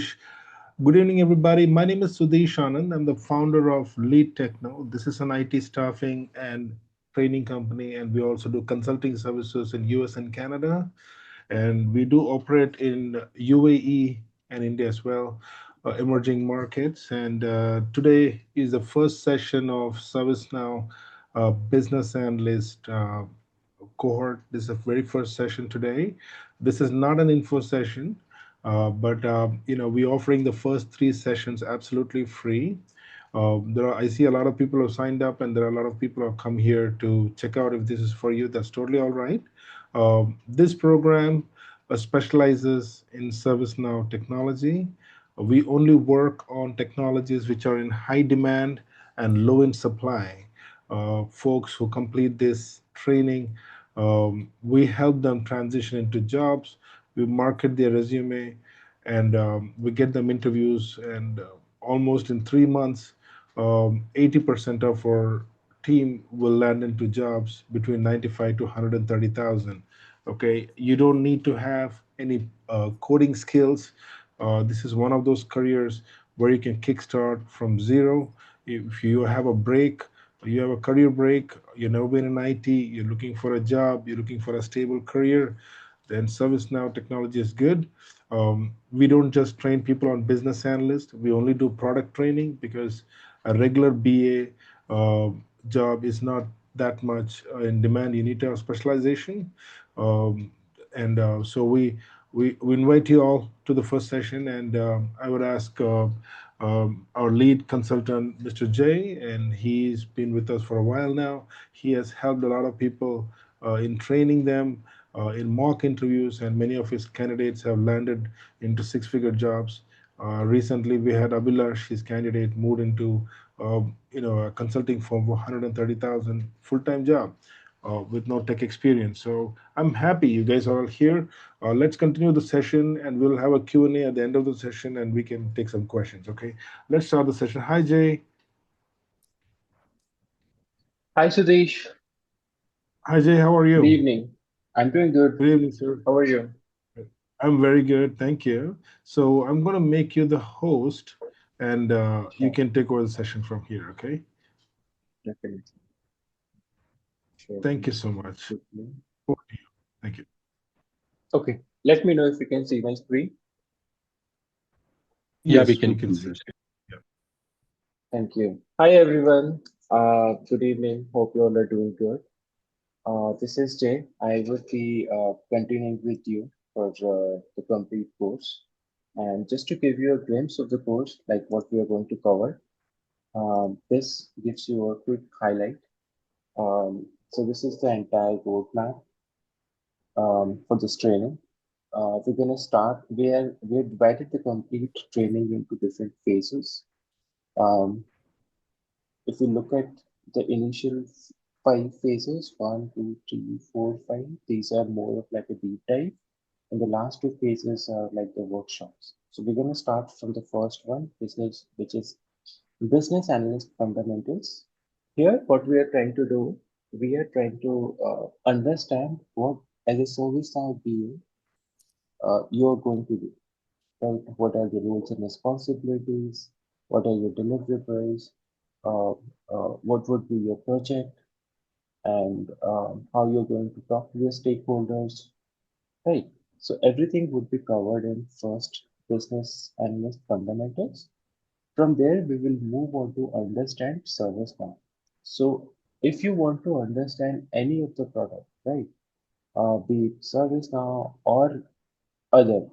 Good evening, everybody. My name is Sudesh Anand. I'm the founder of LeadTecno. This is an IT staffing and training company, and we also do consulting services in US and Canada. And we do operate in UAE and India as well, emerging markets. And today is the first session of ServiceNow Business Analyst cohort. This is the very first session today. This is not an info session, but we're offering the first three sessions absolutely free. I see a lot of people have signed up, and there are a lot of people who have come here to check out if this is for you. That's totally all right. This program specializes in ServiceNow technology. We only work on technologies which are in high demand and low in supply. Folks who complete this training, we help them transition into jobs. We market their resume, and we get them interviews. And almost in 3 months, 80% of our team will land into jobs between 95 to 130,000. Okay, you don't need to have any coding skills. This is one of those careers where you can kickstart from zero. If you have a break, you have a career break, you've never been in IT, you're looking for a job, you're looking for a stable career, then ServiceNow technology is good. We don't just train people on business analyst. We only do product training because a regular BA job is not that much in demand. You need to have specialization. Um, and so we invite you all to the first session, and I would ask our lead consultant, Mr. Jay, and he's been with us for a while now. He has helped a lot of people in training them, in mock interviews, and many of his candidates have landed into six-figure jobs. Recently, we had Abhilash, his candidate, moved into a consulting firm for 130,000 full-time job with no tech experience. So I'm happy you guys are all here. Let's continue the session, and we'll have a Q&A at the end of the session, and we can take some questions. Okay, let's start the session. Hi, Jay. Hi Sudesh, Hi, Jay. How are good you? evening. I'm doing good. Good evening, sir. How are you? I'm very good, thank you. So I'm going to make you the host, and you Sure, can take over the session from here. Okay. definitely. Sure, Thank you please. so much. Quickly. Over to you. Thank you. Okay, let me know if you can see my screen. Yeah, we Yes, we can can see see. this. Yeah. Thank you. Hi everyone. Good evening. Hope you all are doing good. This is Jay. I will be continuing with you for the complete course. And just to give you a glimpse of the course, like what we are going to cover, this gives you a quick highlight. So this is the entire roadmap for this training. We're going to start where we divided the complete training into different phases. Um, if you look at the initial five phases, one, two, three, four, five, these are more of like a deep dive. And the last two phases are like the workshops. So we're going to start from the first one, which is business analyst fundamentals. Here, what we are trying to do, we are trying to understand what, as a service now you're going to do, right? What are the roles and responsibilities? What are your deliverables? Uh, what would be your project? And how you're going to talk to your stakeholders, right? So everything would be covered in first business analyst fundamentals. From there, we will move on to understand service now. So if you want to understand any of the product, right, be it ServiceNow or other,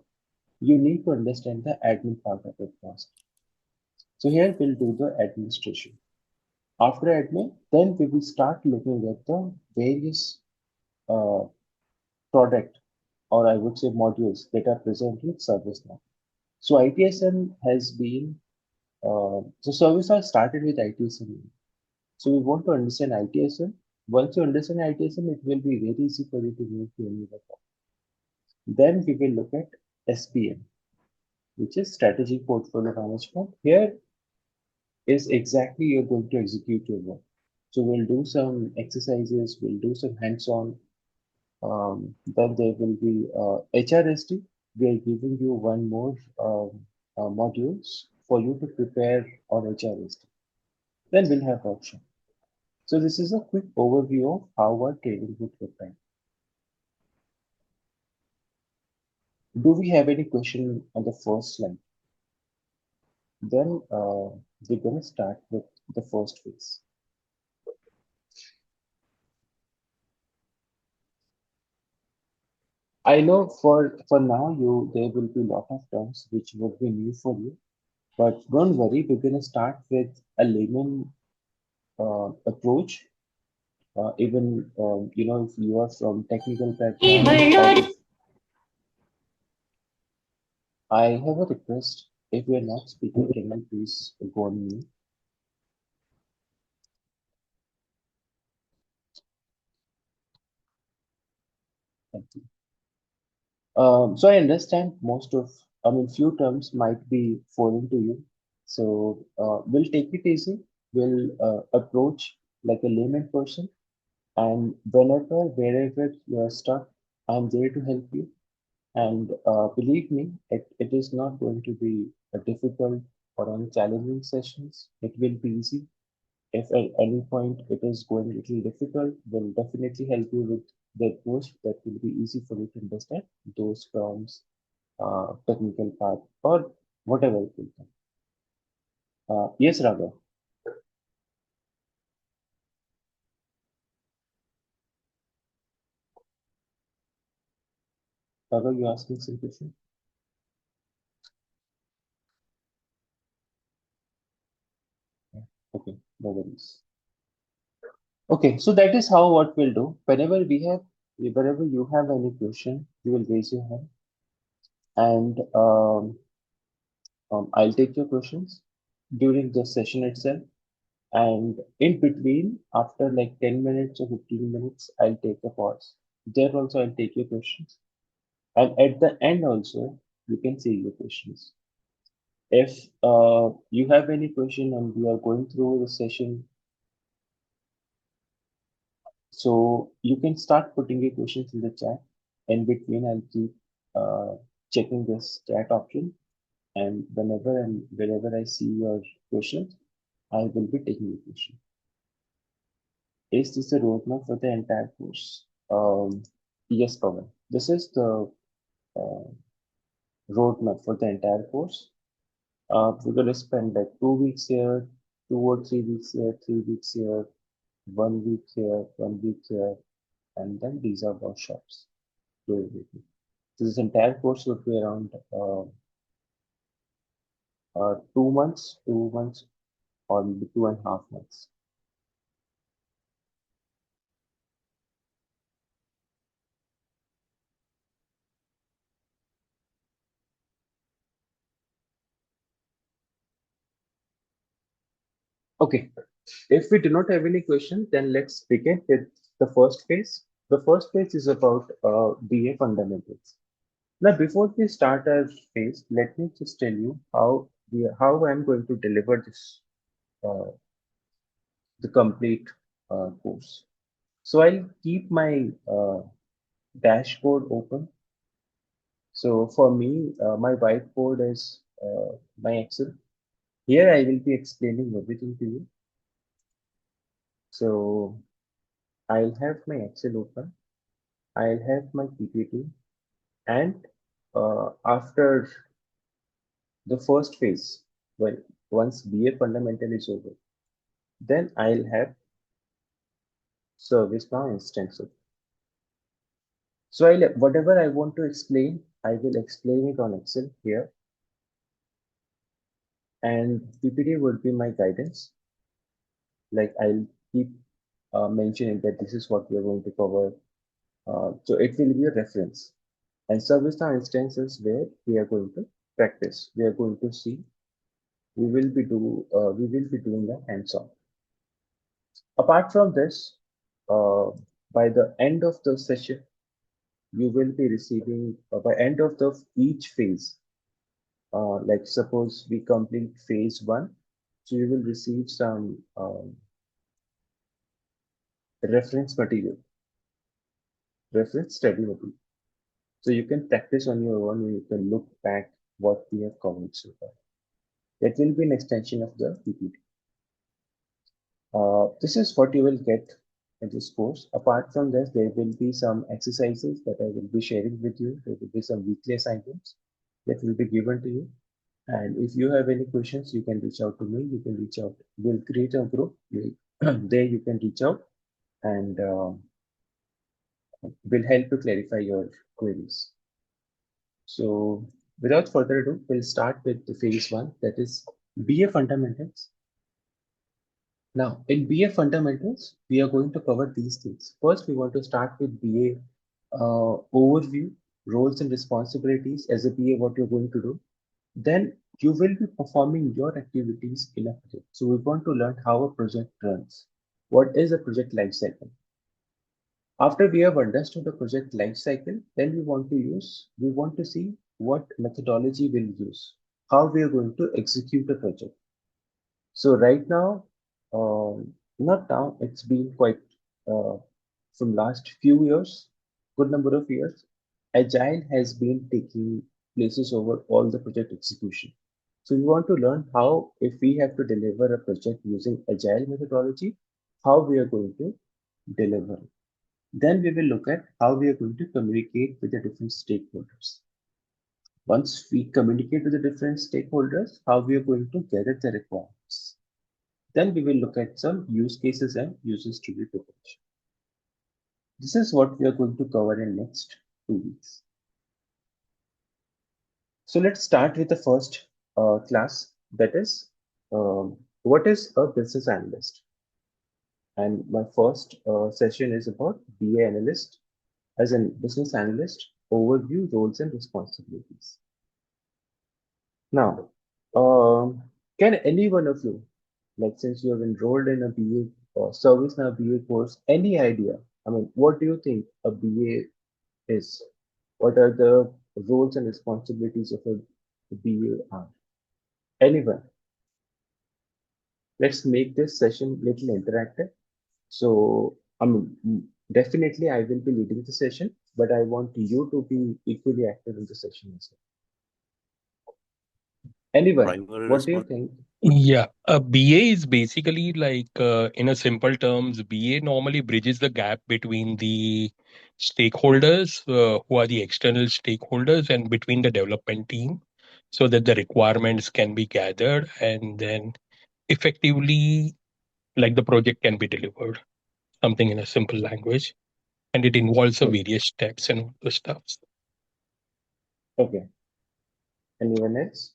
you need to understand the admin part of it first. So here we'll do the administration. After admin, then we will start looking at the various uh, product, or I would say modules that are present in ServiceNow. So ITSM has been so ServiceNow started with ITSM. So we want to understand ITSM. Once you understand ITSM, it will be very easy for you to move to any other topic. Then we will look at SPM, which is Strategic Portfolio Management. Here is exactly you're going to execute your work. So we'll do some exercises, we'll do some hands-on. Then there will be HRSD. We are giving you one more. modules for you to prepare on HRSD. Then we'll have workshop. So this is a quick overview of how our training would look like. Do we have any question on the first slide? Then we're going to start with the first phase. I know for now you there will be a lot of terms which will be new for you, but don't worry, we're going to start with a layman approach. Even if you are from technical background or if I have a request, if you are not speaking, can you please go on mute? Thank you. So I understand I mean, few terms might be foreign to you. So we'll take it easy. We'll approach like a layman person, and wherever you are stuck, I'm there to help you. And believe me, it is not going to be a difficult or any challenging sessions. It will be easy. If at any point it is going a little difficult, we'll definitely help you with the approach that will be easy for you to understand those terms, technical part, or whatever it will be. Yes, Raghav. Raghav, you asking some question? Yeah. Okay, no worries. Okay, so that is how what we'll do. Whenever you have any question, you will raise your hand, and I'll take your questions during the session itself. And in between, after like 10 minutes or 15 minutes, I'll take a pause. There also, I'll take your questions. And at the end also, you can see your questions. If you have any question and we are going through the session, so you can start putting your questions in the chat. In between, I'll keep uh, checking this chat option. And wherever I see your questions, I will be taking your question. Is this the roadmap for the entire course? Yes, Pawan. This is the uh, roadmap for the entire course. We're going to spend like 2 weeks here, 2 or 3 weeks here, 3 weeks here, 1 week here, 1 week here, and then these are workshops. So this entire course would be around 2 months, 2 months, or maybe 2.5 months. Okay, if we do not have any question, then let's begin with the first phase. The first phase is about BA fundamentals. Now, before we start our phase, let me just tell you how I'm going to deliver this uh, the complete course. So I'll keep my dashboard open. So for me, my whiteboard is my Excel. Here I will be explaining everything to you. So I'll have my Excel open. I'll have my PPT, and after the first phase, well, once BA fundamental is over, then I'll have ServiceNow instance. So whatever I want to explain, I will explain it on Excel here, and PPT would be my guidance. Like I'll keep mentioning that this is what we are going to cover. So it will be a reference. And ServiceNow instances where we are going to practice. We are going to see. We will be doing the hands-on. Apart from this, uh, by the end of the session, you will be receiving by end of the each phase. Like suppose we complete phase one, so you will receive some reference material, reference study material. So you can practice on your own. You can look back. what we have covered so far. That will be an extension of the PPT. This is what you will get in this course. Apart from this, there will be some exercises that I will be sharing with you. There will be some weekly assignments that will be given to you. And if you have any questions, you can reach out to me. You can reach out. We'll create a group. There you can reach out and we'll help to clarify your queries. So without further ado, we'll start with the phase one, that is BA fundamentals. Now, in BA fundamentals, we are going to cover these things. First, we want to start with BA overview, roles and responsibilities as a BA, what you're going to do. Then you will be performing your activities in a project. So we want to learn how a project runs. What is a project lifecycle? After we have understood the project lifecycle, then we want to see what methodology we'll use, how we are going to execute a project. So right now, not now, it's been quite uh, from last few years, good number of years, Agile has been taking places over all the project execution. So we want to learn how, if we have to deliver a project using Agile methodology, how we are going to deliver it. Then we will look at how we are going to communicate with the different stakeholders. Once we communicate with the different stakeholders, how we are going to gather the requirements. Then we will look at some use cases and user story preparation. This is what we are going to cover in next 2 weeks. So let's start with the first class, that is what is a business analyst? And my first session is about BA analyst as a business analyst, overview, roles and responsibilities. Now, can any one of you, like since you have enrolled in a BA or ServiceNow BA course, any idea? I mean, what do you think a BA is? What are the roles and responsibilities of a BA are? Anyone? Let's make this session little interactive. So, definitely I will be leading the session, but I want you to be equally active in the session as well. Anyone? Primary What do you response. think? Yeah, a BA is basically like, in a simple terms, BA normally bridges the gap between the stakeholders, who are the external stakeholders, and between the development team, so that the requirements can be gathered and then effectively, like the project can be delivered, something in a simple language, and it involves the Okay. various steps and all the stuff. Okay. Anyone else?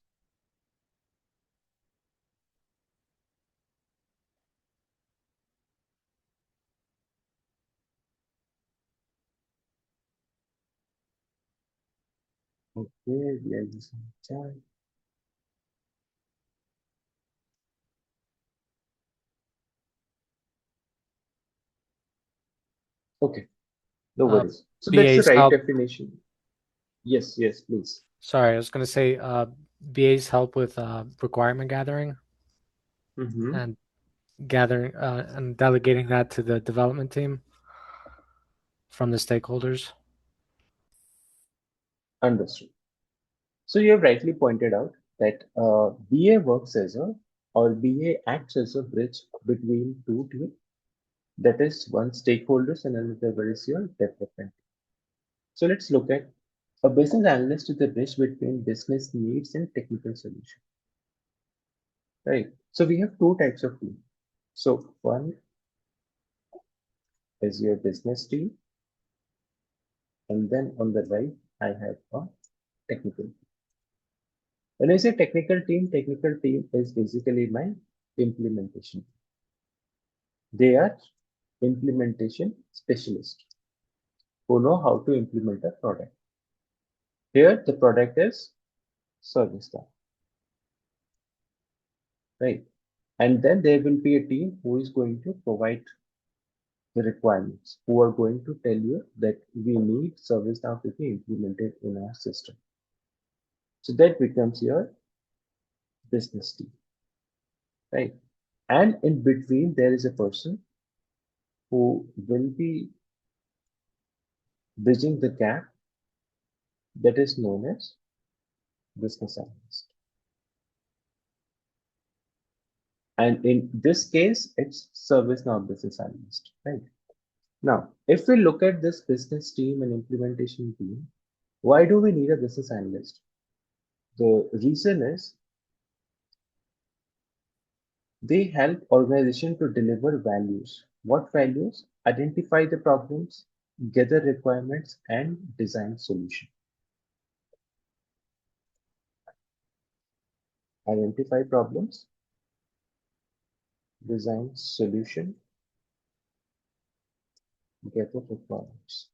Okay, we are using chat. Okay, no Uh, worries. So that's the BAs right help. definition. Yes, yes, please. Sorry, I was going to say BAs help with requirement gathering Mm-hmm. and gathering and delegating that to the development team from the stakeholders. Understood. So you have rightly pointed out that BA works as a or BA acts as a bridge between two teams. That is one stakeholders and another is your development. So let's look at a business analyst is the bridge between business needs and technical solution. Right. So we have two types of team. So one is your business team, and then on the right I have a technical team. When I say technical team is basically my implementation. They are implementation specialists who know how to implement a product. Here the product is ServiceNow, right? And then there will be a team who is going to provide the requirements, who are going to tell you that we need ServiceNow to be implemented in our system. So that becomes your business team, right? And in between, there is a person who will be bridging the gap that is known as business analyst. And in this case, it's ServiceNow business analyst, right? Now, if we look at this business team and implementation team, why do we need a business analyst? The reason is they help organization to deliver values. What values? Identify the problems, gather requirements, and design solution. Identify problems, design solution, gather requirements.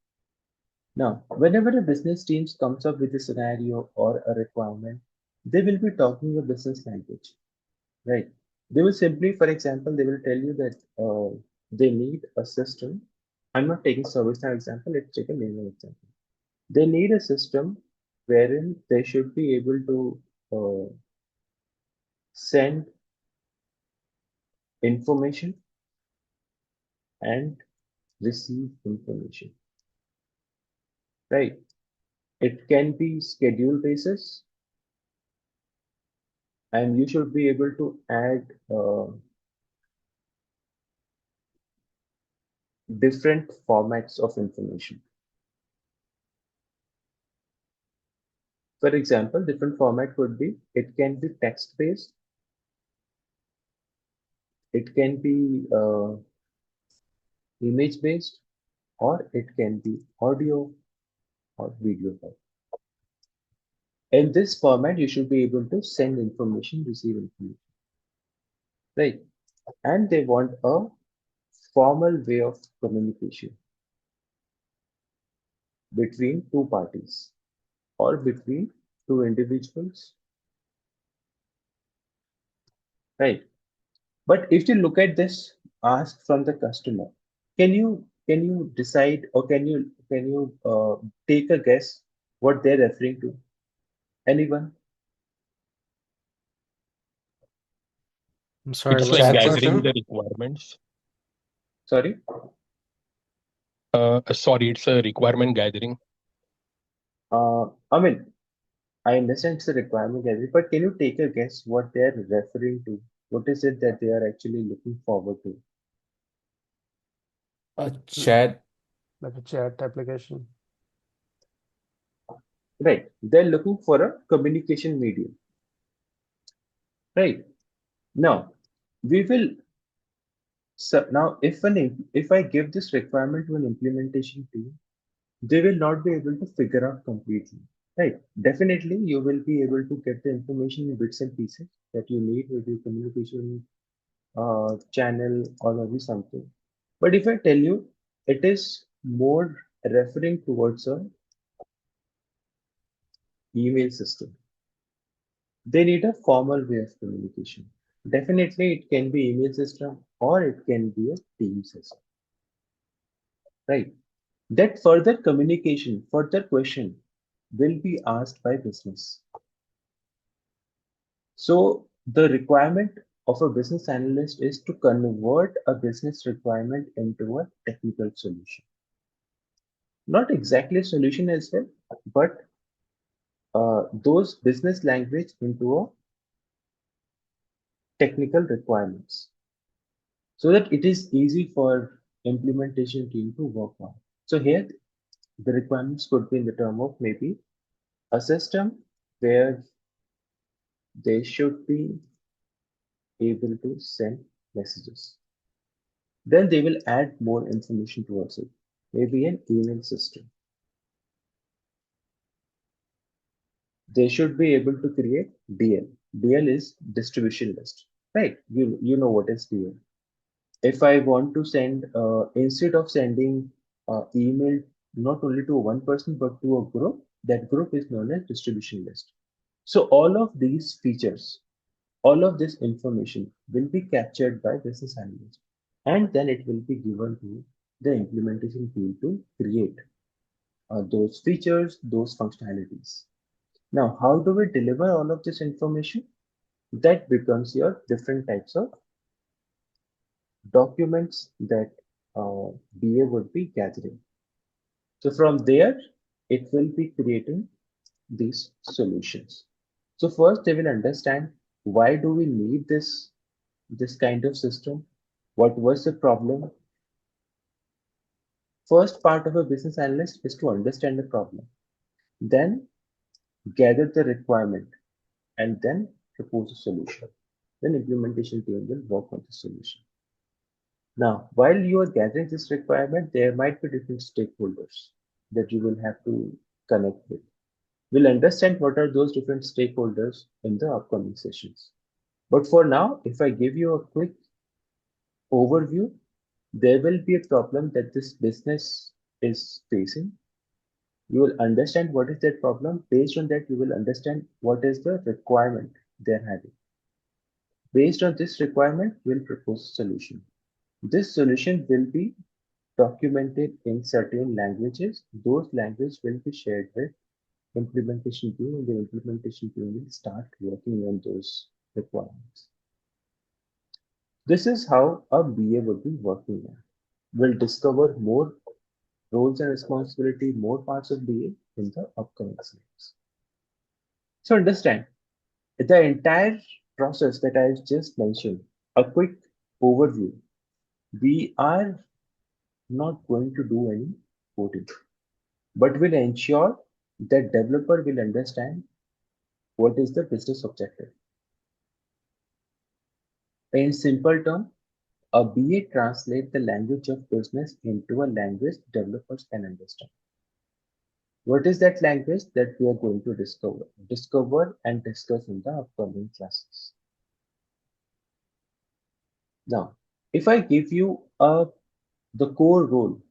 Now, whenever a business team comes up with a scenario or a requirement, they will be talking a business language, right? They will simply, for example, they will tell you that they need a system. I'm not taking ServiceNow example, let's take a linear example. They need a system wherein they should be able to send information and receive information, right? It can be schedule basis, and you should be able to add different formats of information. For example, different format could be, it can be text based, it can be image based, or it can be audio or video file. In this format, you should be able to send information, receive information, right? And they want a formal way of communication between two parties or between two individuals, right? But if you look at this ask from the customer, can you decide, or can you take a guess what they're referring to? Anyone? I'm sorry, It's what's like the Chat gathering question? the question. requirements. Sorry. Sorry, it's a requirement gathering. I mean, I understand it's a requirement gathering, but can you take a guess what they're referring to? What is it that they are actually looking forward to? A Mm, chat. like a chat application. Right. They're looking for a communication medium. Right. Now, we will. So now, if I give this requirement to an implementation team, they will not be able to figure out completely. Right. Definitely, you will be able to get the information in bits and pieces that you need with your communication channel or maybe something. But if I tell you, it is more referring towards a email system. They need a formal way of communication. Definitely, it can be email system or it can be a team system, right? That further communication, further question will be asked by business. So the requirement of a business analyst is to convert a business requirement into a technical solution. Not exactly a solution as well, but those business language into a technical requirements so that it is easy for implementation team to work on. So here the requirements could be in the term of maybe a system where they should be able to send messages. Then they will add more information towards it. Maybe an email system. They should be able to create DL. DL is distribution list, right? You know what is DL. If I want to send, instead of sending email not only to one person but to a group, that group is known as distribution list. So all of these features, all of this information will be captured by business analyst, and then it will be given to the implementation team to create those features, those functionalities. Now, how do we deliver all of this information? That becomes your different types of documents that BA would be gathering. So from there, it will be creating these solutions. So first they will understand why do we need this kind of system? What was the problem? First part of a business analyst is to understand the problem, then gather the requirement, and then propose a solution. Then implementation team will work on the solution. Now, while you are gathering this requirement, there might be different stakeholders that you will have to connect with. We'll understand what are those different stakeholders in the upcoming sessions. But for now, if I give you a quick overview, there will be a problem that this business is facing. You will understand what is that problem. Based on that, you will understand what is the requirement they're having. Based on this requirement, we'll propose a solution. This solution will be documented in certain languages. Those languages will be shared with implementation team, and the implementation team will start working on those requirements. This is how a BA would be working on. We'll discover more roles and responsibility, more parts of BA in the upcoming slides. So understand the entire process that I just mentioned, a quick overview. We are not going to do any coding, but will ensure that developer will understand what is the business objective. In simple terms, a BA translates the language of business into a language developers can understand. What is that language that we are going to discover and discuss in the upcoming classes? Now, if I give you the core role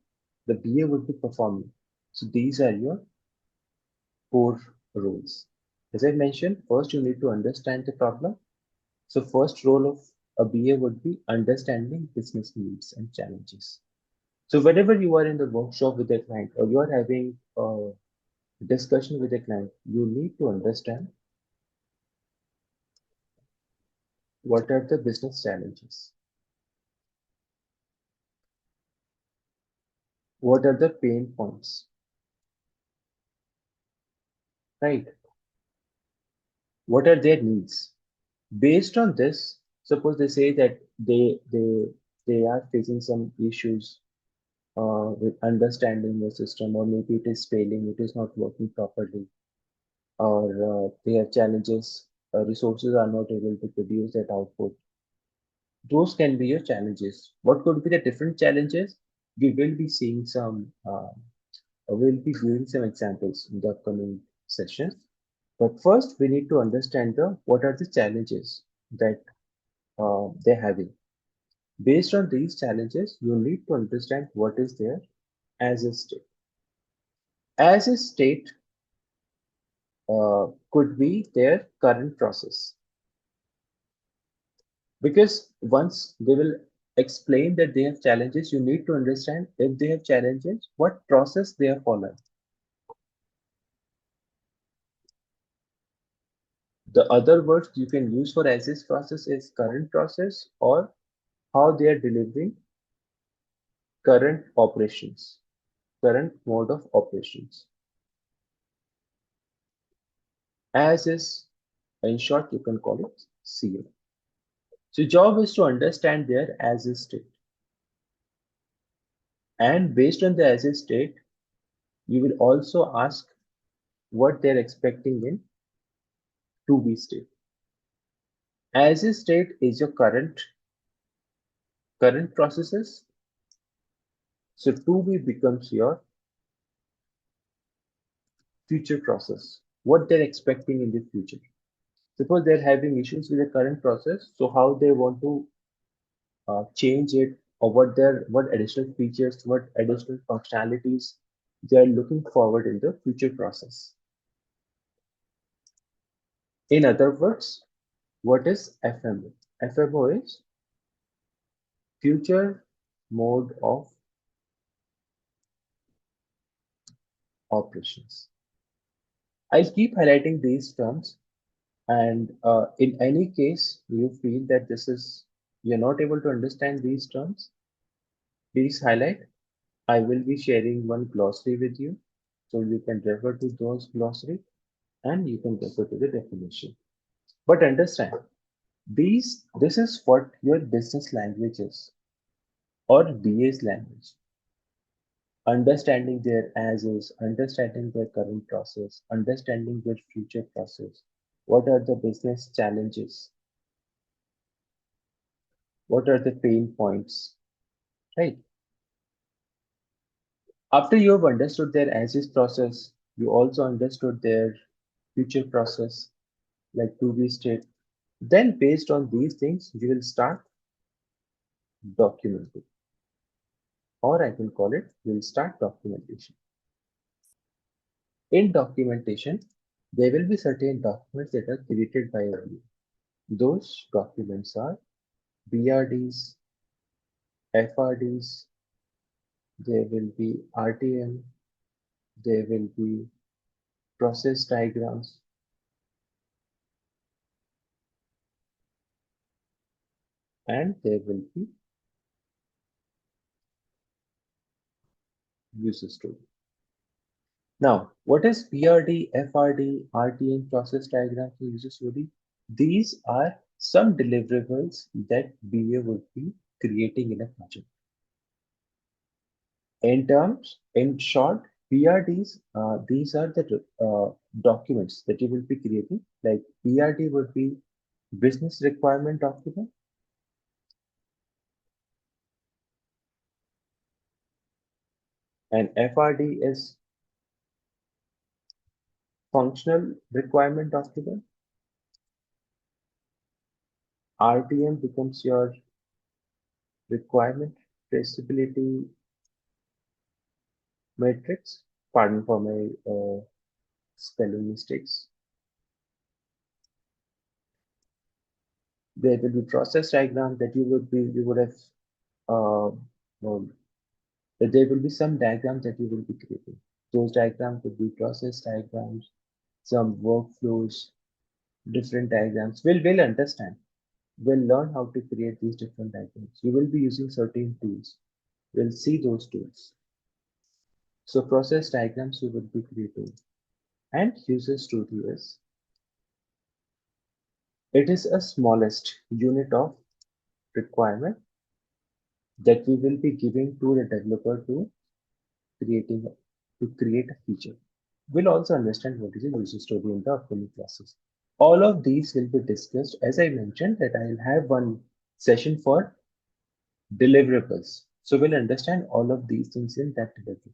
the BA would be performing, so these are your core roles. As I mentioned, first you need to understand the problem. So first role of a BA would be understanding business needs and challenges. So whenever you are in the workshop with a client or you are having a discussion with a client, you need to understand what are the business challenges, what are the pain points, right? What are their needs? Based on this, suppose they say that they are facing some issues with understanding the system, or maybe it is failing, it is not working properly, or they have challenges, resources are not able to produce that output. Those can be your challenges. What could be the different challenges? We will be seeing some, we'll be viewing some examples in the upcoming sessions. But first, we need to understand what are the challenges that they're having. Based on these challenges, you need to understand what is there as a state. As a state could be their current process. Because once they will explain that they have challenges, you need to understand if they have challenges, what process they are following. The other words you can use for as is process is current process, or how they are delivering current operations, current mode of operations. As is, in short, you can call it CM. So job is to understand their as is state. And based on the as is state, you will also ask what they're expecting in to be state. As is state is your current processes. So to be becomes your future process. What they're expecting in the future. Suppose they're having issues with the current process, so how they want to change it, or what additional features, what additional functionalities they are looking forward in the future process. In other words, what is FMO? FMO is future mode of operations. I'll keep highlighting these terms, and in any case you feel that you're not able to understand these terms, please highlight. I will be sharing one glossary with you, so you can refer to those glossary and you can refer to the definition. But understand, this is what your business language is, or BA's language. Understanding their as is, understanding their current process, understanding their future process. What are the business challenges? What are the pain points? Right? After you have understood their as is process, you also understood their future process, like to be state. Then, based on these things, you will start documenting, or I can call it, you will start documentation. In documentation, there will be certain documents that are created by you. Those documents are BRDs, FRDs, there will be RTM, there will be process diagrams, and there will be user story. Now, what is BRD, FRD, RTM, process diagrams, and user story? These are some deliverables that BA would be creating in a project. In short, BRDs, these are the documents that you will be creating. Like BRD would be business requirement document, and FRD is functional requirement document. RTM becomes your requirement traceability matrix. Pardon for my spelling mistakes. There will be process diagram that you would have uh, um, there will be some diagrams that you will be creating. Those diagrams could be process diagrams, some workflows, different diagrams. We'll understand. We'll learn how to create these different diagrams. You will be using certain tools. We'll see those tools. So process diagrams you will be creating. And user story is, it is a smallest unit of requirement that we will be giving to the developer to creating to create a feature. We'll also understand what is a user story in the upcoming classes. All of these will be discussed. As I mentioned, that I'll have one session for deliverables. So we'll understand all of these things in that deliverable.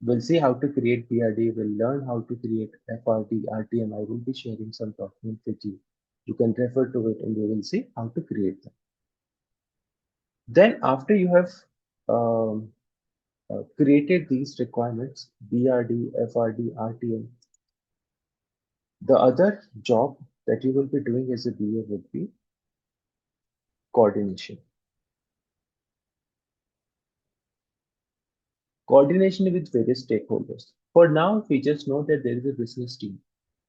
We'll see how to create BRD. We'll learn how to create FRD, RTM. I will be sharing some documents with you. You can refer to it and you will see how to create them. Then after you have um, created these requirements, BRD, FRD, RTM, the other job that you will be doing as a BA would be coordination. Coordination with various stakeholders. For now, we just know that there is a business team.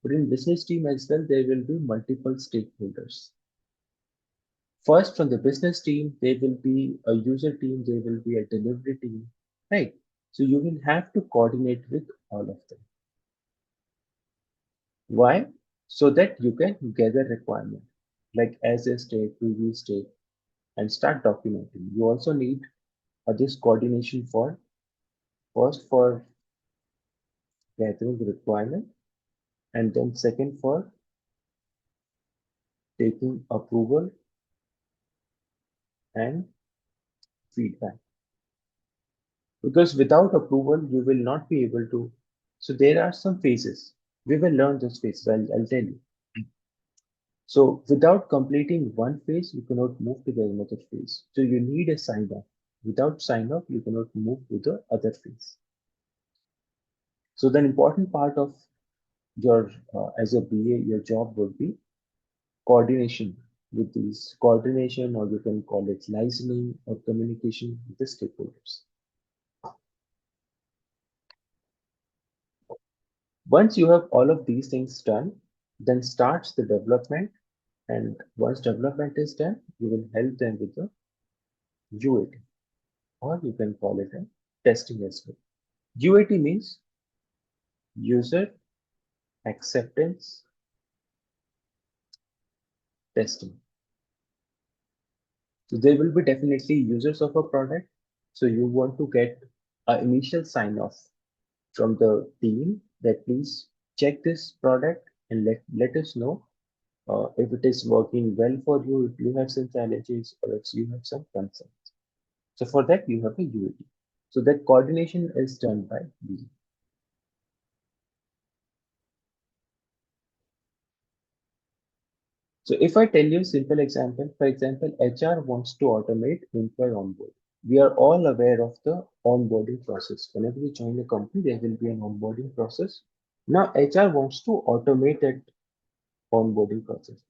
But in business team as well, there will be multiple stakeholders. First, from the business team, there will be a user team, there will be a delivery team, right? So you will have to coordinate with all of them. Why? So that you can gather requirement, like as a state, previous state, and start documenting. You also need this coordination for first for gathering the requirement, and then second for taking approval and feedback. Because without approval, you will not be able to. So there are some phases. We will learn those phases. I'll tell you. So without completing one phase, you cannot move to the another phase. So you need a sign off. Without sign off, you cannot move to the other phase. So the important part of your as a BA, your job would be coordination with these coordination, or you can call it listening or communication with the stakeholders. Once you have all of these things done, then starts the development. And once development is done, you will help them with the UAT, or you can call it a testing as well. UAT means user acceptance, testing. So there will be definitely users of a product. So you want to get an initial sign off from the team that please check this product and let us know if it is working well for you, if you have some challenges or if you have some concerns. So for that, you have a UAT. So that coordination is done by B. So if I tell you a simple example, for example, HR wants to automate employee onboard. We are all aware of the onboarding process. Whenever you join a company, there will be an onboarding process. Now HR wants to automate that onboarding process.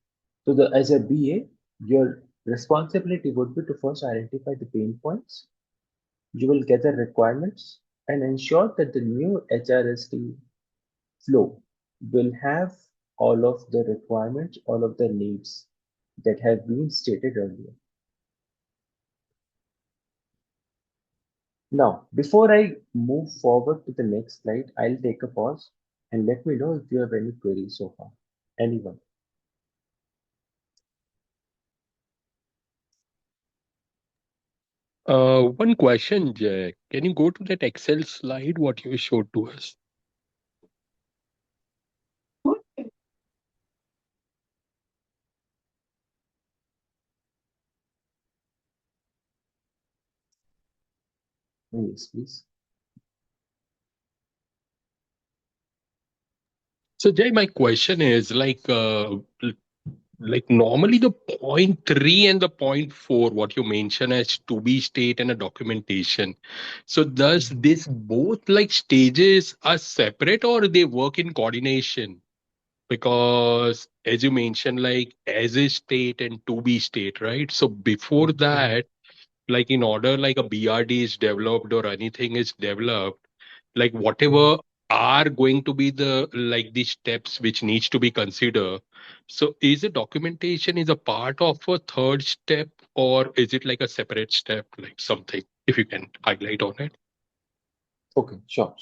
So as a BA, your responsibility would be to first identify the pain points. You will gather requirements and ensure that the new HRSD flow will have all of the requirements, all of the needs that have been stated earlier. Now, before I move forward to the next slide, I'll take a pause and let me know if you have any queries so far. Anyone? One question, Jay. Can you go to that Excel slide what you showed to us? Yes, please. So, Jay, my question is like normally the point three and the point four, what you mention as to be state and a documentation. So, does this both like stages are separate or they work in coordination? Because as you mentioned, like as a state and to be state, right? So before that, like in order like a BRD is developed or anything is developed, like whatever are going to be the like the steps which needs to be considered. So is a documentation is a part of a third step or is it like a separate step, like something, if you can highlight on it? Okay, sure.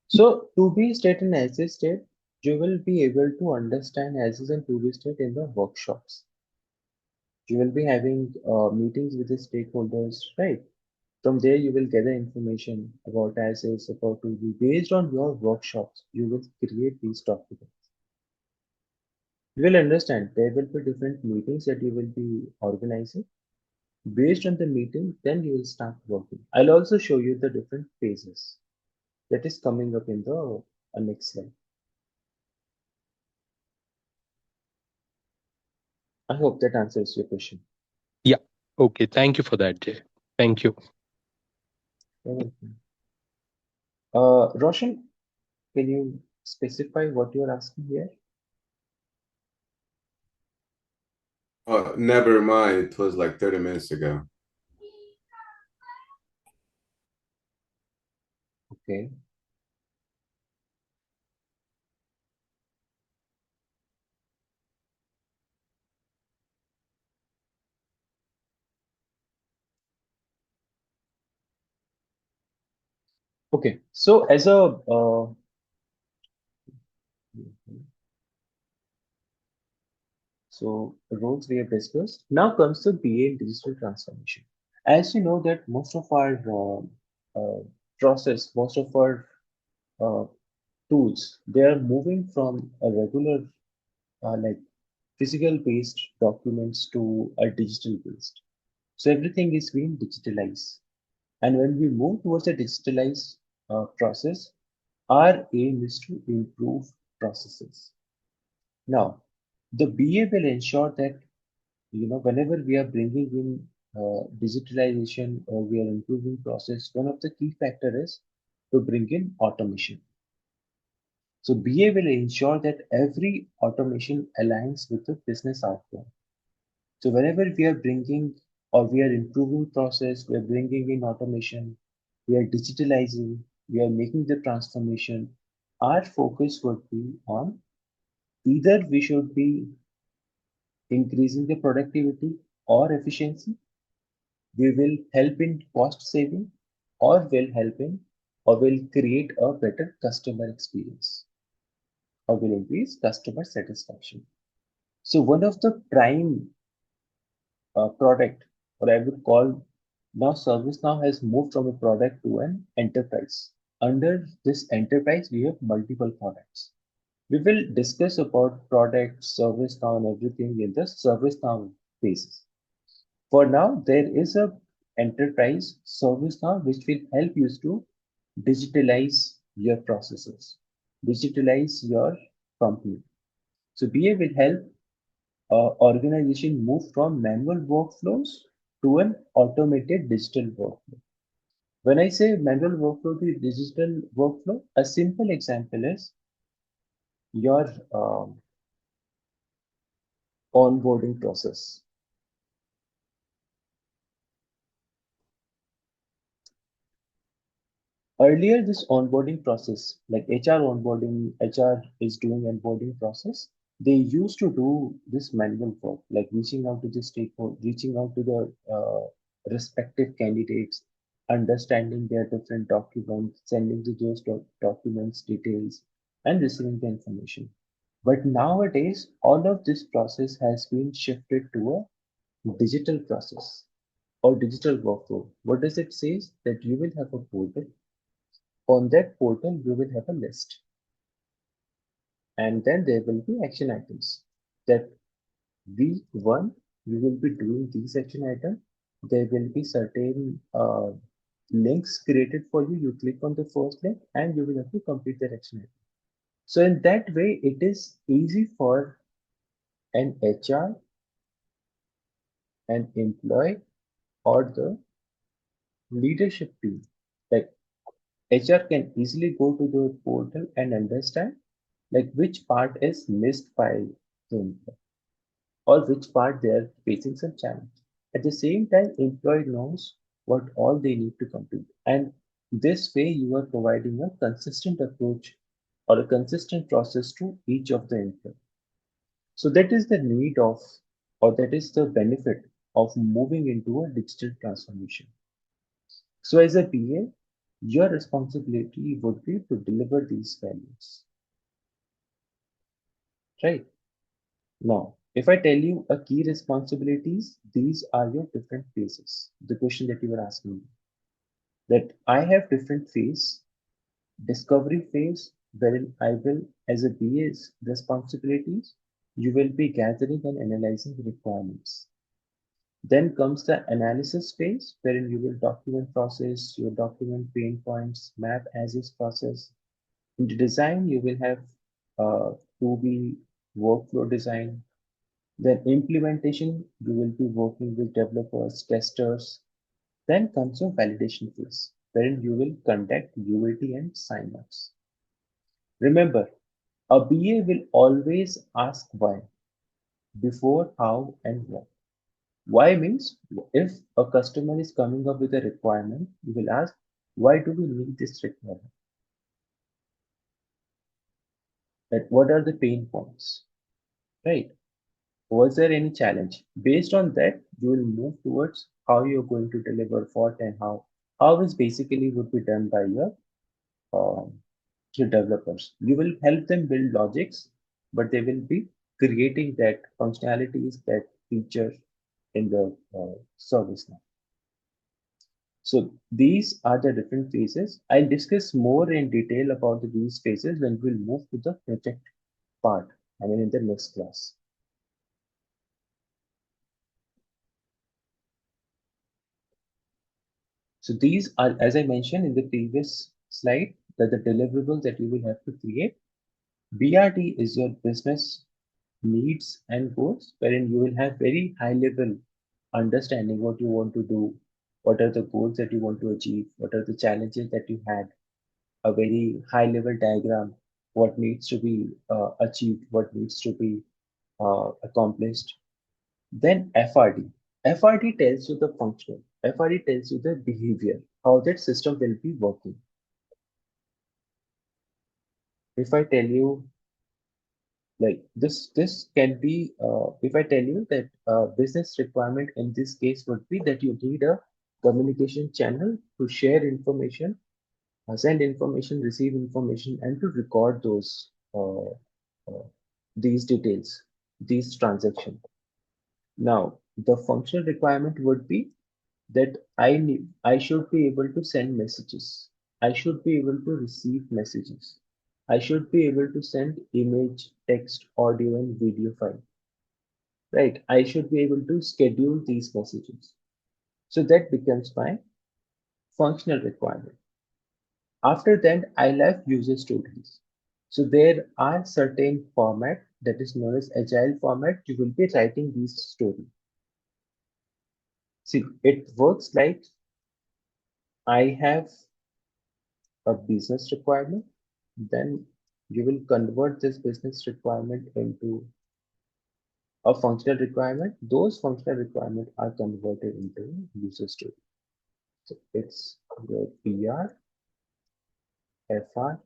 So to be state and as is state, you will be able to understand as is and to be state in the workshops. You will be having meetings with the stakeholders, right? From there, you will gather information about as is, about to be. Based on your workshops, you will create these documents. You will understand there will be different meetings that you will be organizing. Based on the meeting, then you will start working. I'll also show you the different phases that is coming up in the next slide. I hope that answers your question. Yeah. Okay. Thank you for that, Jay. Thank you. You're welcome. Roshan, can you specify what you're asking here? Never mind. It was like 30 minutes ago. Okay. Okay. So as a so roles we have discussed. Now comes the BA in digital transformation. As you know that most of our process, most of our uh, tools, they are moving from a regular like physical based documents to a digital based. So everything is being digitalized. And when we move towards a digitalized process, our aim is to improve processes. Now, the BA will ensure that whenever we are bringing in digitalization or we are improving process, one of the key factor is to bring in automation. So BA will ensure that every automation aligns with the business outcome. So whenever we are bringing or we are improving process, we are bringing in automation, we are digitalizing, we are making the transformation, our focus would be on either we should be increasing the productivity or efficiency, we will help in cost saving, or will help in or will create a better customer experience. or will increase customer satisfaction. So one of the prime product, or I would call now ServiceNow has moved from a product to an enterprise. Under this enterprise, we have multiple products. We will discuss about products, ServiceNow, and everything in the ServiceNow phases. For now, there is a enterprise ServiceNow which will help you to digitalize your processes, digitalize your company. So BA will help organization move from manual workflows to an automated digital workflow. When I say manual workflow to digital workflow, a simple example is your onboarding process. Earlier, this onboarding process, like HR onboarding, HR is doing onboarding process. They used to do this manual work, like reaching out to the stakeholder, reaching out to the respective candidates, understanding their different documents, sending to those documents details, and receiving the information. But nowadays, all of this process has been shifted to a digital process or digital workflow. What does it say? That you will have a portal. On that portal, you will have a list, and then there will be action items. That week one, you will be doing these action items. There will be certain links created for you. You click on the first link, and you will have to complete that action item. So in that way, it is easy for an HR, an employee, or the leadership team. Like HR can easily go to the portal and understand like which part is missed by the employee or which part they are facing some challenge. At the same time, employee knows what all they need to complete. And this way you are providing a consistent approach or a consistent process to each of the employees. So that is the need of, or that is the benefit of moving into a digital transformation. So as a PA, your responsibility would be to deliver these values, right? Now, if I tell you a key responsibilities, these are your different phases. The question that you were asking me, that I have different phase, discovery phase, wherein I will, as a BA's responsibilities, you will be gathering and analyzing the requirements. Then comes the analysis phase, wherein you will document process, you will document pain points, map as is process. In the design, you will have to-be workflow design. Then implementation, you will be working with developers, testers. Then comes your validation phase, wherein you will conduct UAT and sign-offs. Remember, a BA will always ask why before how and what. Why means if a customer is coming up with a requirement, you will ask, why do we need this requirement? Like, what are the pain points? Right? Was there any challenge? Based on that, you will move towards how you're going to deliver what and how. How is basically would be done by um, your developers. You will help them build logics, but they will be creating that functionalities, that feature in the service now. So these are the different phases. I'll discuss more in detail about these phases when we'll move to the project part. I mean, in the next class. So these are, as I mentioned in the previous slide, that the deliverables that you will have to create. BRT is your business needs and goals, wherein you will have very high level understanding what you want to do, what are the goals that you want to achieve, what are the challenges that you had, a very high level diagram, what needs to be achieved, what needs to be accomplished. Then FRD. FRD tells you the function. FRD tells you the behavior, how that system will be working. If I tell you like this can be if I tell you that business requirement in this case would be that you need a communication channel to share information, send information, receive information, and to record those these details, these transactions. Now, the functional requirement would be that I should be able to send messages. I should be able to receive messages. I should be able to send image, text, audio, and video file. Right? I should be able to schedule these messages. So that becomes my functional requirement. After that, I'll have user stories. So there are certain format that is known as agile format. You will be writing these stories. See, it works like I have a business requirement, then you will convert this business requirement into a functional requirement. Those functional requirements are converted into user story. So it's your PR, FR,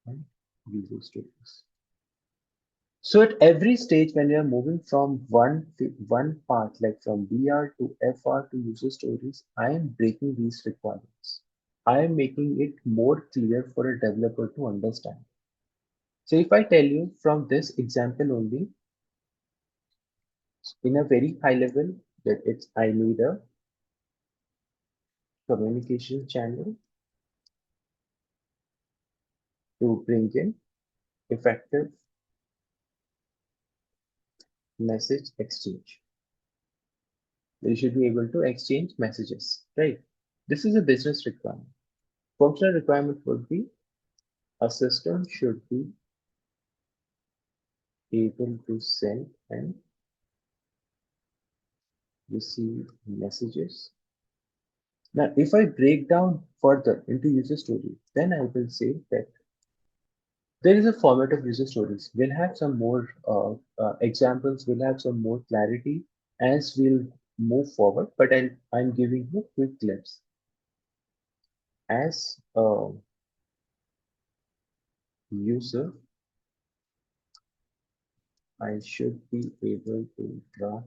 and user stories. So at every stage, when you are moving from one part, like from BR to FR to user stories, I am breaking these requirements. I am making it more clear for a developer to understand. So if I tell you from this example only, in a very high level, that it's I need a communication channel to bring in effective message exchange. You should be able to exchange messages, right? This is a business requirement. Functional requirement would be a system should be able to send and receive messages. Now, if I break down further into user stories, then I will say that there is a format of user stories. We'll have some more examples, we'll have some more clarity as we'll move forward, but I'm giving you a quick glimpse. As a user, I should be able to draft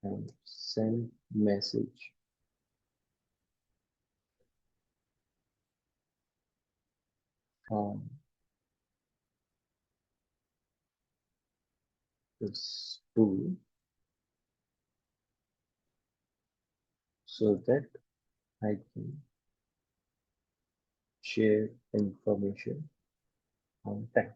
and send message from this tool so that I can share information on time.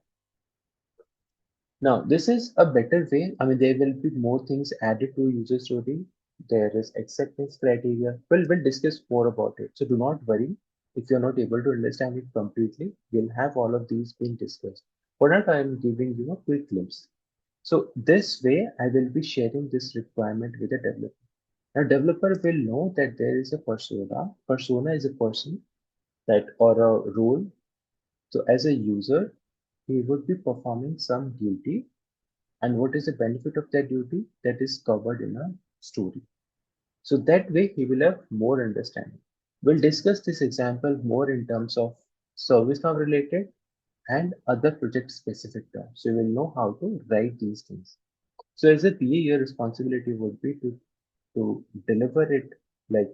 Now, this is a better way. I mean, there will be more things added to user story. There is acceptance criteria. We'll discuss more about it. So do not worry if you're not able to understand it completely. We'll have all of these being discussed. For that, I'm giving you a quick glimpse. So this way, I will be sharing this requirement with the developer. Now, developer will know that there is a persona. Persona is a person that or a role. So as a user, he would be performing some duty, and what is the benefit of that duty that is covered in a story. So that way he will have more understanding. We'll discuss this example more in terms of ServiceNow related and other project specific terms. So you will know how to write these things. So as a PA, your responsibility would be to deliver it, like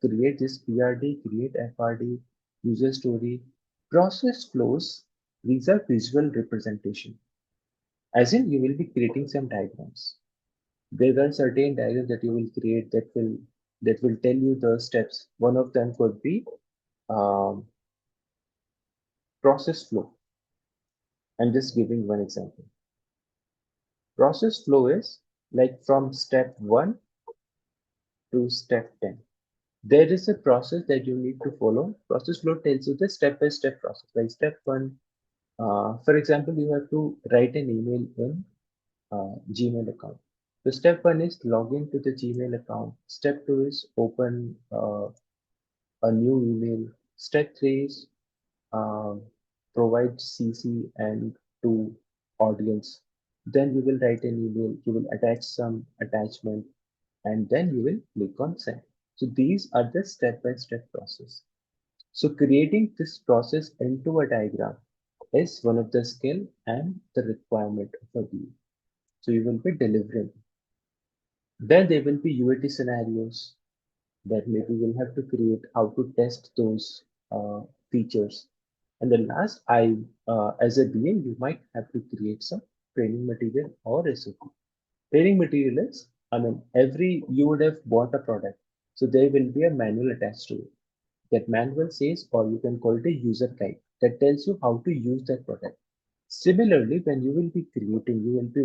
create this PRD, create FRD, user story, process flows. These are visual representation. As in, you will be creating some diagrams. There are certain diagrams that you will create that will tell you the steps. One of them could be um, process flow. I'm just giving one example. Process flow is like from step 1 to step 10. There is a process that you need to follow. Process flow tells you the step-by-step process. Like step 1, for example, you have to write an email in Gmail account. So step 1 is log into the Gmail account. Step 2 is open a new email. Step 3 is um, provide CC and to audience. Then you will write an email, you will attach some attachment, and then you will click on send. So these are the step-by-step process. So creating this process into a diagram is one of the skill and the requirement of a view. So you will be delivering. Then there will be UAT scenarios that maybe we'll have to create how to test those features. And the last, as a BA, you might have to create some training material or SOP. Training material is, you would have bought a product, so there will be a manual attached to it. That manual says, or you can call it a user guide that tells you how to use that product. Similarly, when you will be creating, you will be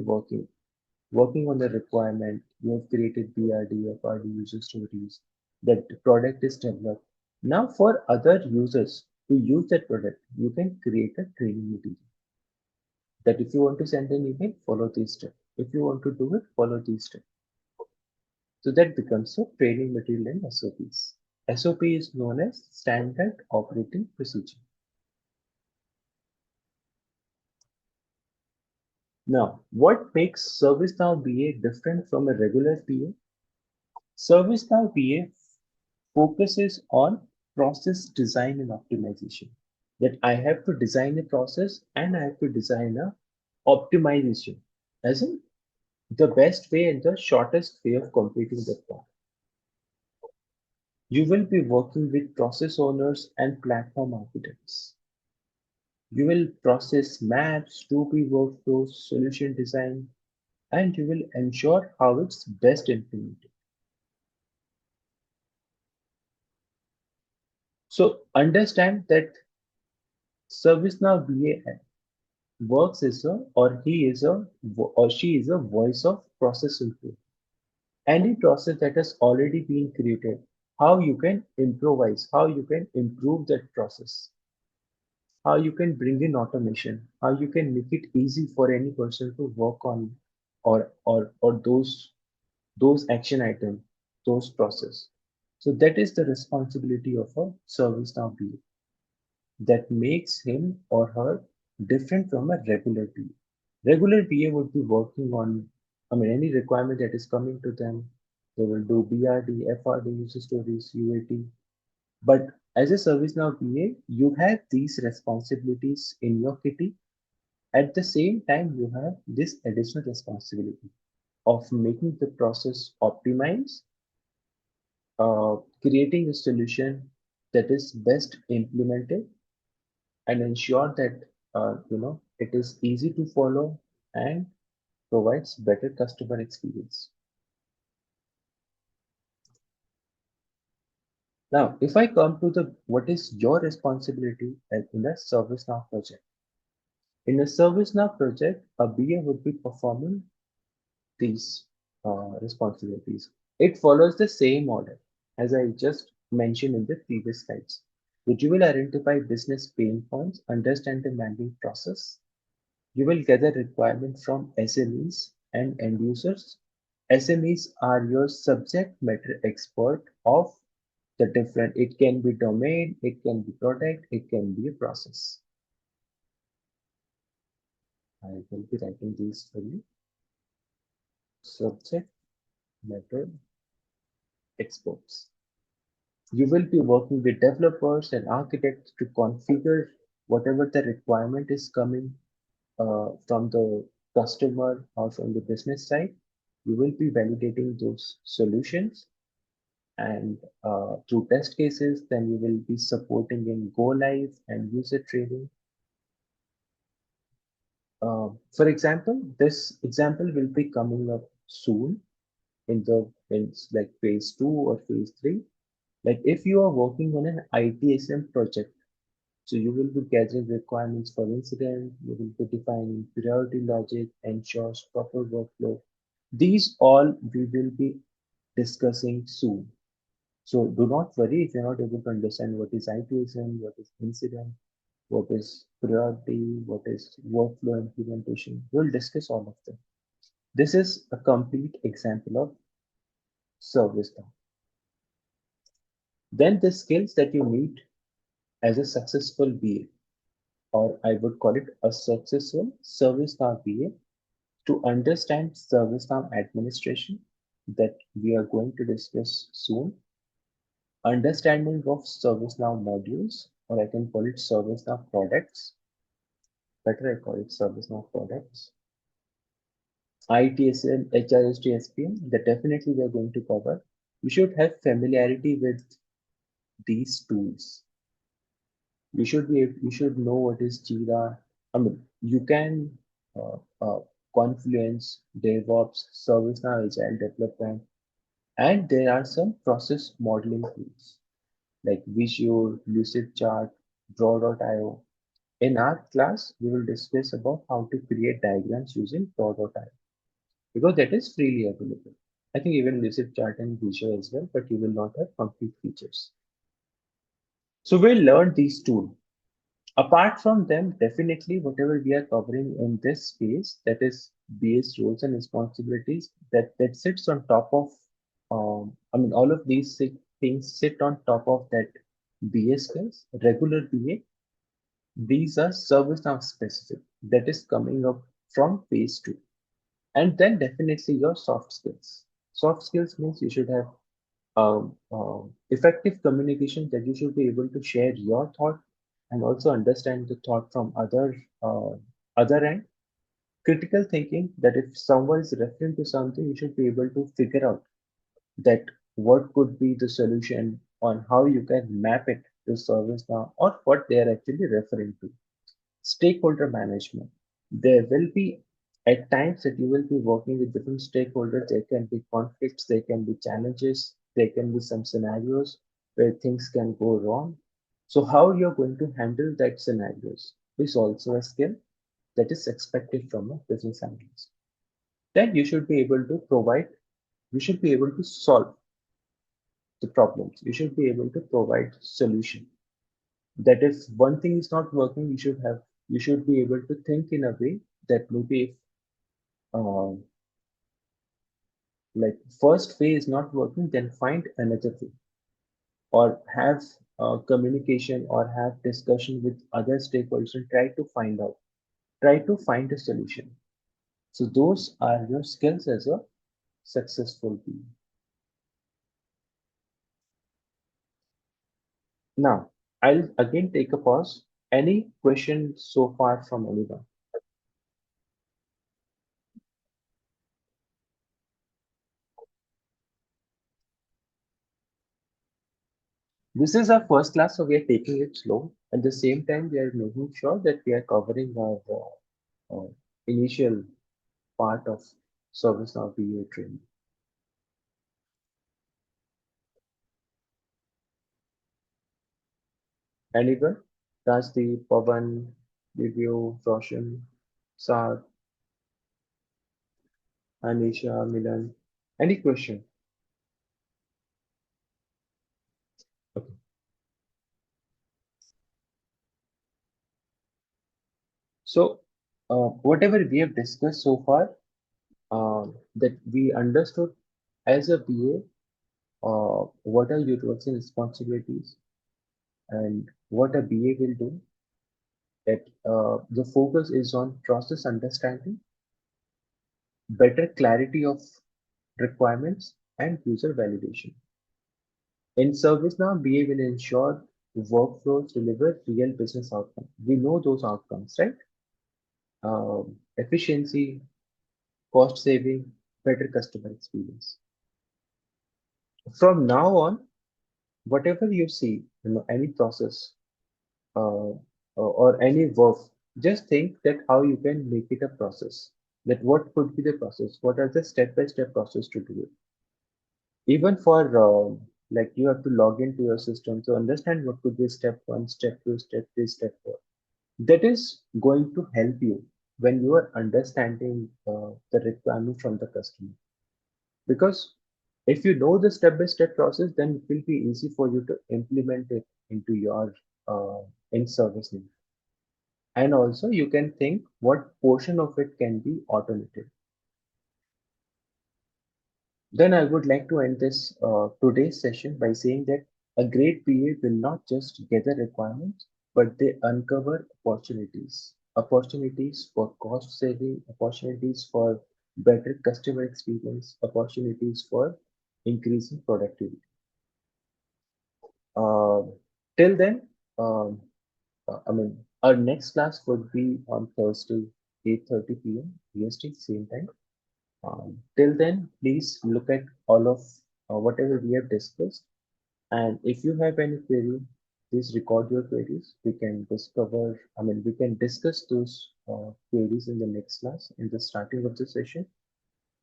working on the requirement, you have created BRD, FRD user stories, that the product is developed. Now for other users to use that product, you can create a training material. That if you want to send an email, follow these steps. If you want to do it, follow these steps. So that becomes a training material in SOPs. SOP is known as Standard Operating Procedure. Now, what makes ServiceNow BA different from a regular BA? ServiceNow BA focuses on process design and optimization. That I have to design a process and I have to design a optimization, as in the best way and the shortest way of completing the task. You will be working with process owners and platform architects. You will process maps, 2P workflows, solution design, and you will ensure how it's best implemented. So understand that ServiceNow BA works as a, or he is a, or she is a voice of process improvement. Any process that has already been created, how you can improvise, how you can improve that process, how you can bring in automation, how you can make it easy for any person to work on or those action items, those process. So that is the responsibility of a ServiceNow BA that makes him or her different from a regular BA. Regular BA would be working on, any requirement that is coming to them. They will do BRD, FRD, user stories, UAT. But as a ServiceNow BA, you have these responsibilities in your kitty. At the same time, you have this additional responsibility of making the process optimize, creating a solution that is best implemented and ensure that it is easy to follow and provides better customer experience. Now, if I come to the what is your responsibility in a ServiceNow project? In a ServiceNow project, a BA would be performing these responsibilities. It follows the same order as I just mentioned in the previous slides. That you will identify business pain points, understand the mapping process. You will gather requirements from SMEs and end users. SMEs are your subject matter expert of the different, it can be domain, it can be product, it can be a process. I will be writing these for you. Subject matter experts. You will be working with developers and architects to configure whatever the requirement is coming from the customer or from the business side. You will be validating those solutions and through test cases, then you will be supporting in go live and user training. For example, this example will be coming up soon in like phase 2 or phase 3. Like if you are working on an ITSM project, so you will be gathering requirements for incident, you will be defining priority logic, ensures proper workflow. These all we will be discussing soon. So do not worry if you're not able to understand what is ITSM, what is incident, what is priority, what is workflow implementation. We'll discuss all of them. This is a complete example of service now. Then the skills that you need as a successful BA, or I would call it a successful ServiceNow BA, to understand ServiceNow administration that we are going to discuss soon, understanding of ServiceNow modules, or I can call it ServiceNow products. Better I call it ServiceNow products. ITSM, HRSD, SPM, that definitely we are going to cover. You should have familiarity with these tools. You should know what is Jira. I mean, you can uh, uh, Confluence, DevOps, ServiceNow, Agile development, and there are some process modeling tools like Visio, Lucidchart, Draw.io. In our class, we will discuss about how to create diagrams using Draw.io because that is freely available. I think even Lucidchart and Visio as well, but you will not have complete features. So we'll learn these tools. Apart from them, definitely whatever we are covering in this space, that is BS roles and responsibilities, that sits on top of, all of these things sit on top of that BS skills, regular BA. These are ServiceNow specific. That is coming up from phase two. And then definitely your soft skills. Soft skills means you should have effective communication, that you should be able to share your thought and also understand the thought from other end. Critical thinking, that if someone is referring to something, you should be able to figure out that what could be the solution on how you can map it to service now or what they are actually referring to. Stakeholder management. There will be at times that you will be working with different stakeholders. There can be conflicts, there can be challenges, there can be some scenarios where things can go wrong. So, how you're going to handle that scenarios is also a skill that is expected from a business analyst. Then you should be able to provide, you should be able to solve the problems. You should be able to provide solution. That if one thing is not working, you should be able to think in a way that maybe if like first phase is not working, then find another way or have communication or have discussion with other stakeholders and try to find a solution. So those are your skills as a successful team. Now, I'll again take a pause. Any questions so far from anyone? This is our first class, so we are taking it slow. At the same time, we are making sure that we are covering our initial part of ServiceNow BA training. Anyone? Rajdeep, Pavan, Divyo, Roshan, Saad, Anisha, Milan. Any question? Okay. So, whatever we have discussed so far, that we understood as a BA, what are your roles and responsibilities and what a BA will do. That the focus is on process understanding, better clarity of requirements, and user validation. In ServiceNow, BA will ensure workflows deliver real business outcomes. We know those outcomes, right? Efficiency, cost saving, better customer experience. From now on, whatever you see, any process or any work, just think that how you can make it a process. That what could be the process? What are the step-by-step process to do it? Even for like you have to log into your system to understand what could be step one, step two, step three, step four. That is going to help you when you are understanding the requirement from the customer. Because if you know the step-by-step process, then it will be easy for you to implement it into your in service now. And also you can think what portion of it can be automated. Then I would like to end this today's session by saying that a great PA will not just gather requirements, but they uncover opportunities. Opportunities for cost saving, opportunities for better customer experience, opportunities for increasing productivity. Uh, till then, um, our next class would be on Thursday, 8:30 p.m. EST, same time. Till then, please look at all of whatever we have discussed. And if you have any query, please record your queries. We can we can discuss those queries in the next class in the starting of the session,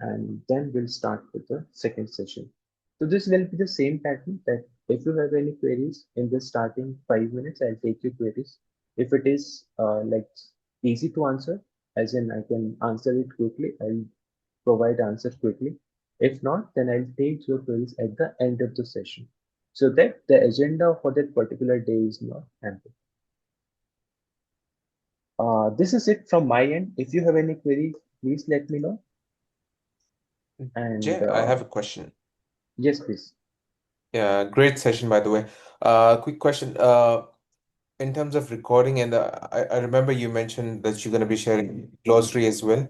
and then we'll start with the second session. So this will be the same pattern that if you have any queries in the starting 5 minutes, I'll take your queries. If it is easy to answer, as in I can answer it quickly, I'll provide answer quickly. If not, then I'll take your queries at the end of the session so that the agenda for that particular day is not hampered. This is it from my end. If you have any query, please let me know. And Jay, I have a question. yes, please. Yeah, great session, by the way. Quick question. In terms of recording, and I remember you mentioned that you're going to be sharing glossary as well,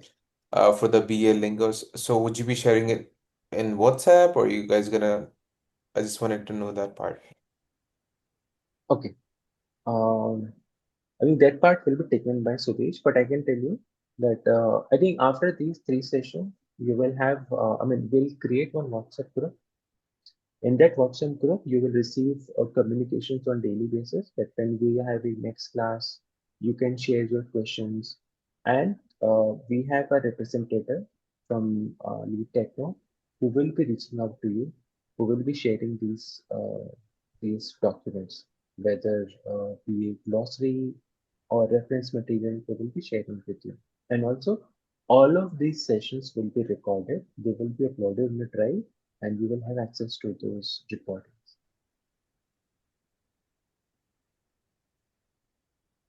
for the BA lingos. So would you be sharing it in WhatsApp, or are you guys gonna? I just wanted to know that part. Okay. I think that part will be taken by Sudesh, but I can tell you that I think after these three sessions, you will have, we'll create one WhatsApp group. In that WhatsApp group, you will receive communications on daily basis that when we have a next class, you can share your questions. And we have a representative from LeadTecno who will be reaching out to you, who will be sharing these documents, whether be it glossary or reference material, they will be sharing with you. And also, all of these sessions will be recorded. They will be uploaded in the drive, and you will have access to those recordings.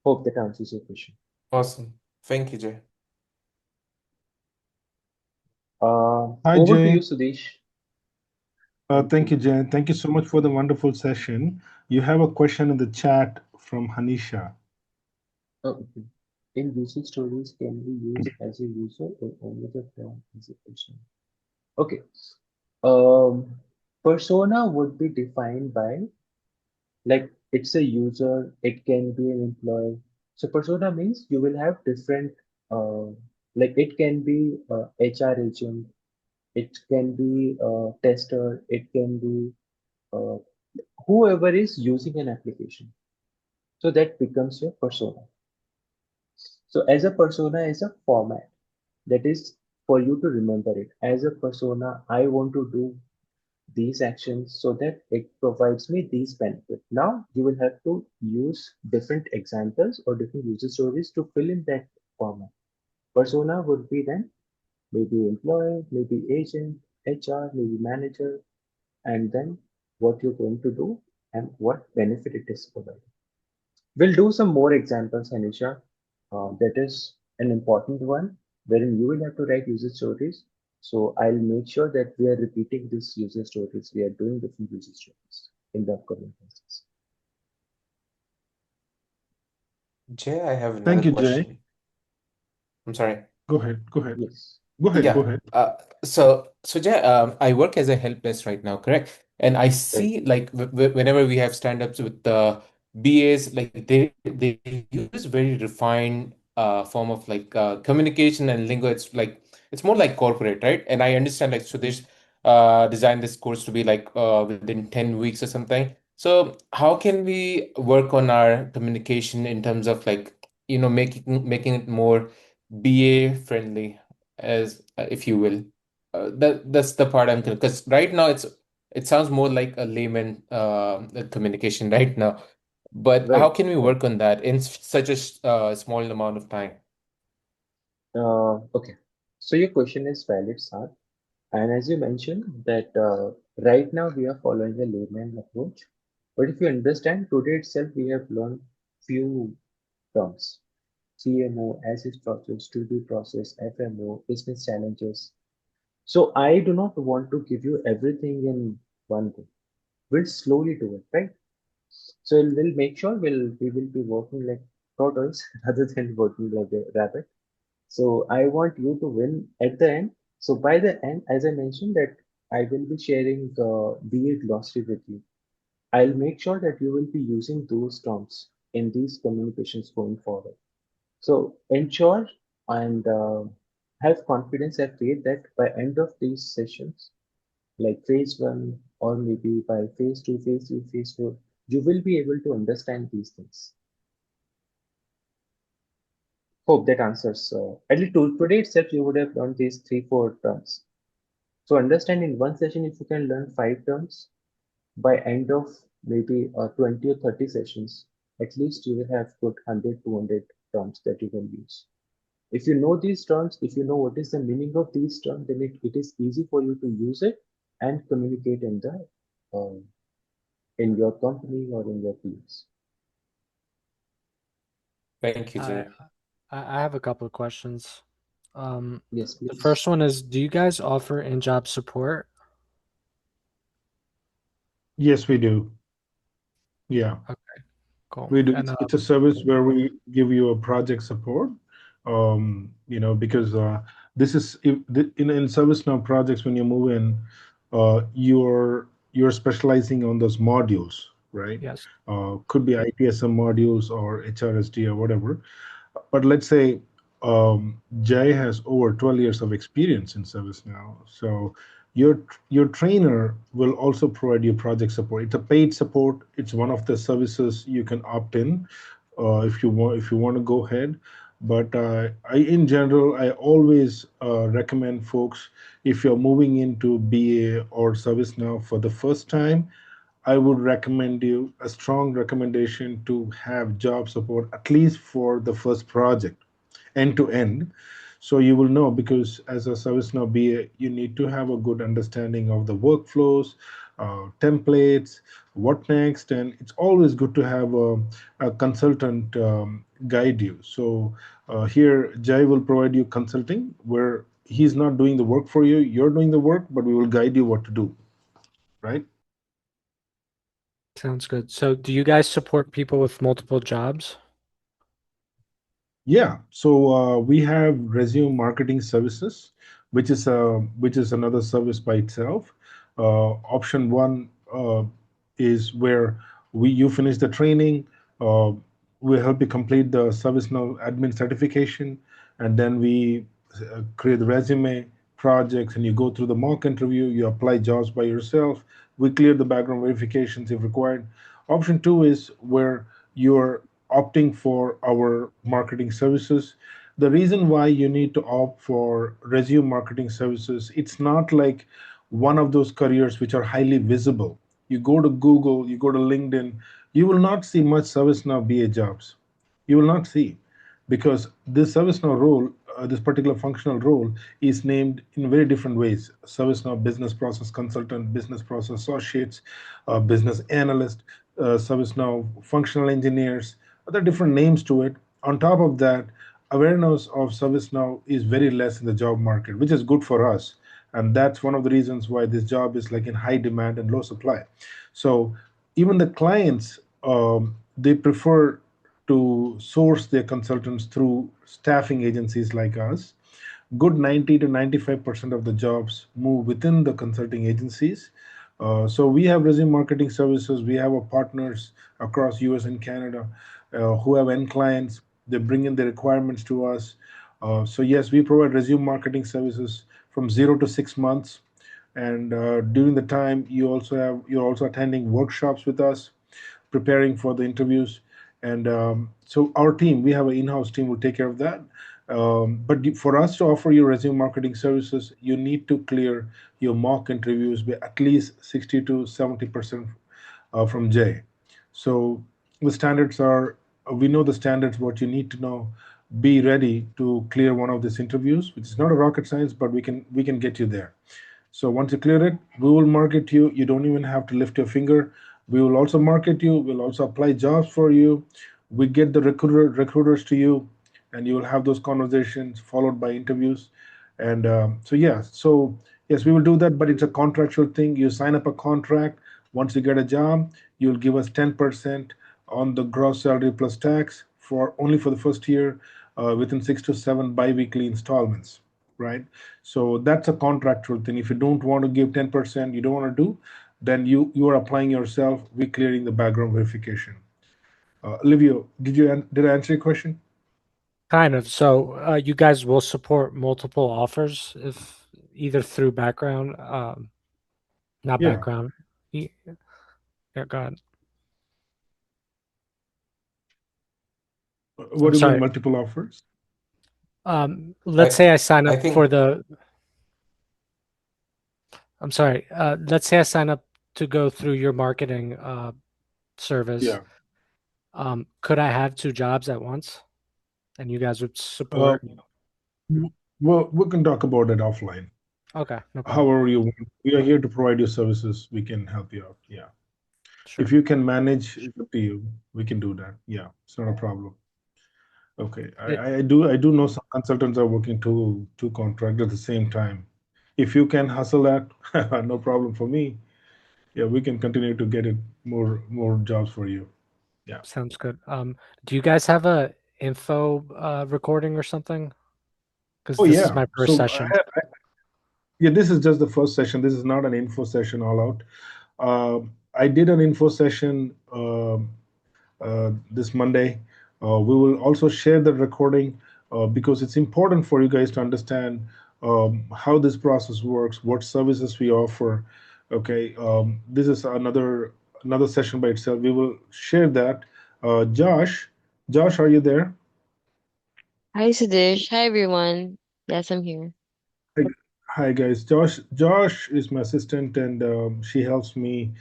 Hope that answers your question. Awesome. Thank you, Jay. Hi, Over to Jay. you, Sudesh. Thank you, Jay. Thank you so much for the wonderful session. You have a question in the chat from Hanisha. Okay. In user stories, can we use as a user or only the term as a person? Okay. Persona would be defined by like it's a user, it can be an employee. So persona means you will have different like it can be HR agent, it can be a tester, it can be uh, whoever is using an application. So that becomes your persona. So as a persona is a format that is for you to remember it. As a persona, I want to do these actions so that it provides me these benefits. Now you will have to use different examples or different user stories to fill in that format. Persona would be then maybe employee, maybe agent, HR, maybe manager, and then what you're going to do and what benefit it is providing. We'll do some more examples, Anisha. That is an important one wherein you will have to write user stories. So I'll make sure that we are repeating these user stories. We are doing different user stories in the upcoming classes. Jay, I have Thank another you, Jay. question. I'm sorry. Go ahead. Go ahead. Yes. Go ahead. Go Yeah. ahead. So Jay, I work as a help desk right now, correct? And I Right. see like whenever we have stand-ups with the BAs, like they use very refined form of like communication and lingo. It's more like corporate, right? And I understand like Sudesh designed this course to be like within 10 weeks or something. So how can we work on our communication in terms of like, making it more BA friendly, as if you will. That's the part I'm because right now it sounds more like a layman communication right now. But how Right. can we Right. work on that in such a small amount of time? Okay. So your question is valid, Sar. And as you mentioned that right now we are following a layman approach. But if you understand, today itself we have learned few terms. CMO, as is process, to be process, FMO, business challenges. So I do not want to give you everything in one go. We'll slowly do it, right? So we'll make sure we will be working like tortoise rather than working like a rabbit. So I want you to win at the end. So by the end, as I mentioned that I will be sharing BA glossary with you. I'll make sure that you will be using those terms in these communications going forward. So ensure and have confidence and faith that by end of these sessions, like phase one or maybe by phase two, phase three, phase four, you will be able to understand these things. Hope that answers. At least today itself, you would have learned these three, four terms. So understand in one session, if you can learn five terms, by end of maybe 20 or 30 sessions, at least you will have good 100, 200 terms that you can use. If you know these terms, if you know what is the meaning of these terms, then it is easy for you to use it and communicate uh, in your company or in your teams. Thank you, I Jay. I have a couple of questions. Yes, The please. first one is, do you guys offer in-job support? Yes, we do. Yeah. Okay, cool. We do. And It's a service where we give you a project support. Because this is in ServiceNow projects when you move in, you're specializing on those modules, right? yes, Could be ITSM modules or HRSD or whatever. But let's say Jay has over 12 years of experience in ServiceNow. So your trainer will also provide you project support. It's a paid support. It's one of the services you can opt in if you want to go ahead. But in general, I always recommend folks, if you're moving into BA or ServiceNow for the first time, I would recommend you a strong recommendation to have job support at least for the first project, end to end. So you will know, because as a ServiceNow BA, you need to have a good understanding of the workflows, templates, what next, and it's always good to have a consultant guide you. So here, Jai will provide you consulting where he's not doing the work for you, you're doing the work, but we will guide you what to do, right? sounds good. So, do you guys support people with multiple jobs? Yeah, so we have resume marketing services, which is another service by itself. Option one is where we you finish the training, uh, we help you complete the ServiceNow admin certification, and then we create the resume projects, and you go through the mock interview, you apply jobs by yourself, we clear the background verifications if required. Option two is where you're opting for our marketing services. The reason why you need to opt for resume marketing services, it's not like one of those careers which are highly visible. You go to Google, you go to LinkedIn, you will not see much ServiceNow BA jobs. You will not see, because this ServiceNow role, this particular functional role, is named in very different ways: ServiceNow Business Process Consultant, Business Process Associates, Business Analyst, ServiceNow Functional Engineers. There are different names to it. On top of that, awareness of ServiceNow is very less in the job market, which is good for us. And that's one of the reasons why this job is like in high demand and low supply. So even the clients, they prefer to source their consultants through staffing agencies like us. Good 90 to 95% of the jobs move within the consulting agencies. So we have resume marketing services. We have our partners across US and Canada who have end clients. They bring in the requirements to us. So yes, we provide resume marketing services from 0 to 6 months. And during the time, you're also attending workshops with us, preparing for the interviews. And so our team, we have an in-house team, will take care of that. But for us to offer you resume marketing services, you need to clear your mock interviews by at least 60 to 70% from J. So the standards are, we know the standards, what you need to know. Be ready to clear one of these interviews, which is not a rocket science, but we can get you there. So once you clear it, we will market you. You don't even have to lift your finger. We will also market you. We'll also apply jobs for you. We get the recruiters to you, and you will have those conversations followed by interviews. And so yes, we will do that. But it's a contractual thing. You sign up a contract. Once you get a job, you'll give us 10% on the gross salary plus tax for only for the first year, within 6 to 7 biweekly installments, right? So that's a contractual thing. If you don't want to give 10%, you don't want to do, then you are applying yourself. We're clearing the background verification. Livio, did I answer your question? Kind of. So, you guys will support multiple offers if either through background, not Yeah. background. Yeah, go ahead. What I'm do you mean sorry. multiple offers? Let's I say I sign I up for think the. I'm sorry. Let's say I sign up to go through your marketing service. Yeah. Could I have two jobs at once, and you guys would Uh, support? well, we can talk about it offline. Okay, no problem. However you want. We are here to provide you services. We can help you out. Yeah. If Sure. you can manage, it's up to you. We can do that. Yeah, it's not a problem. Okay. It I do know some consultants are working two contracts at the same time. If you can hustle that, no problem for me. Yeah, we can continue to get it more jobs for you. Yeah. sounds good. Do you guys have a info recording or something? Because Oh this is yeah. my first So session. yeah, this is just the first session. This is not an info session all out. I did an info session this Monday. We will also share the recording because it's important for you guys to understand how this process works, what services we offer. Okay, this is another session by itself. We will share that. Josh, are you there? Hi, Sudesh. Hi, everyone. Yes, I'm here. Hi, hi guys. Josh is my assistant, and she helps me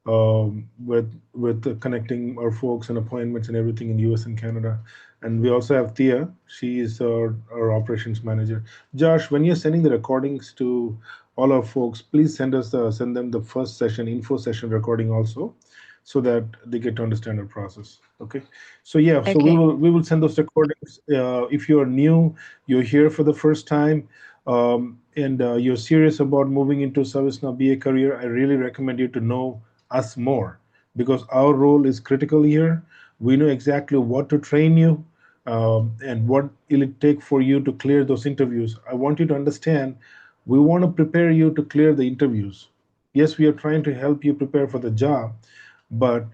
with connecting our folks and appointments and everything in US and Canada. And we also have Thea. She is our operations manager. Josh, when you're sending the recordings to all our folks, please send them the first session, info session recording also, so that they get to understand our process. Okay. So yeah, so we Okay. will we will send those recordings. If you are new, you're here for the first time, and you're serious about moving into ServiceNow BA career, I really recommend you to know us more because our role is critical here. We know exactly what to train you and what will it take for you to clear those interviews. I want you to understand we want to prepare you to clear the interviews. Yes, we are trying to help you prepare for the job, but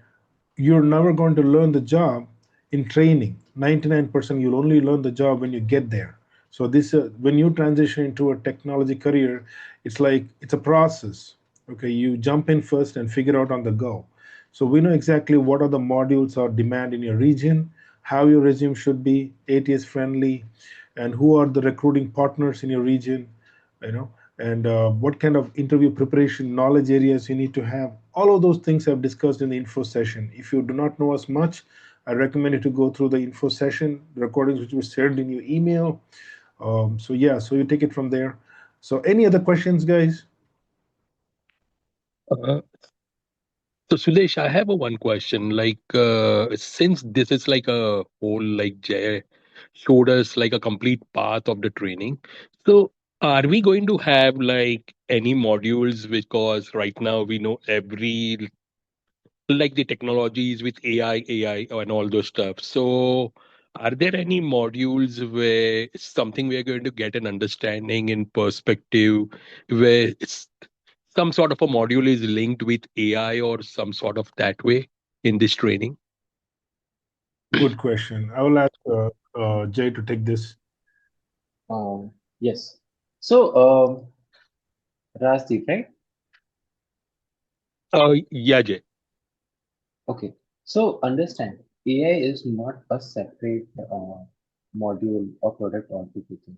you're never going to learn the job in training. 99% you'll only learn the job when you get there. So this when you transition into a technology career, it's a process. Okay, you jump in first and figure out on the go. So we know exactly what are the modules or demand in your region, how your resume should be ATS friendly, and who are the recruiting partners in your region, you know, and what kind of interview preparation knowledge areas you need to have. All of those things I've discussed in the info session. If you do not know as much, I recommend you to go through the info session recordings which was shared in your email. So yeah, so you take it from there. So any other questions, guys? Uh, so Sudesh, I have a one question. Like, since this is like a whole, like Jay showed us like a complete path of the training. So, are we going to have like any modules? Because right now we know every like the technologies with AI and all those stuff. So, are there any modules where something we are going to get an understanding in perspective where some sort of a module is linked with AI or some sort of that way in this training? Good question. I will ask Jay to take this. Yes. So, Rajdeep, right? Yeah, Jay. Okay. So understand, AI is not a separate module or product altogether.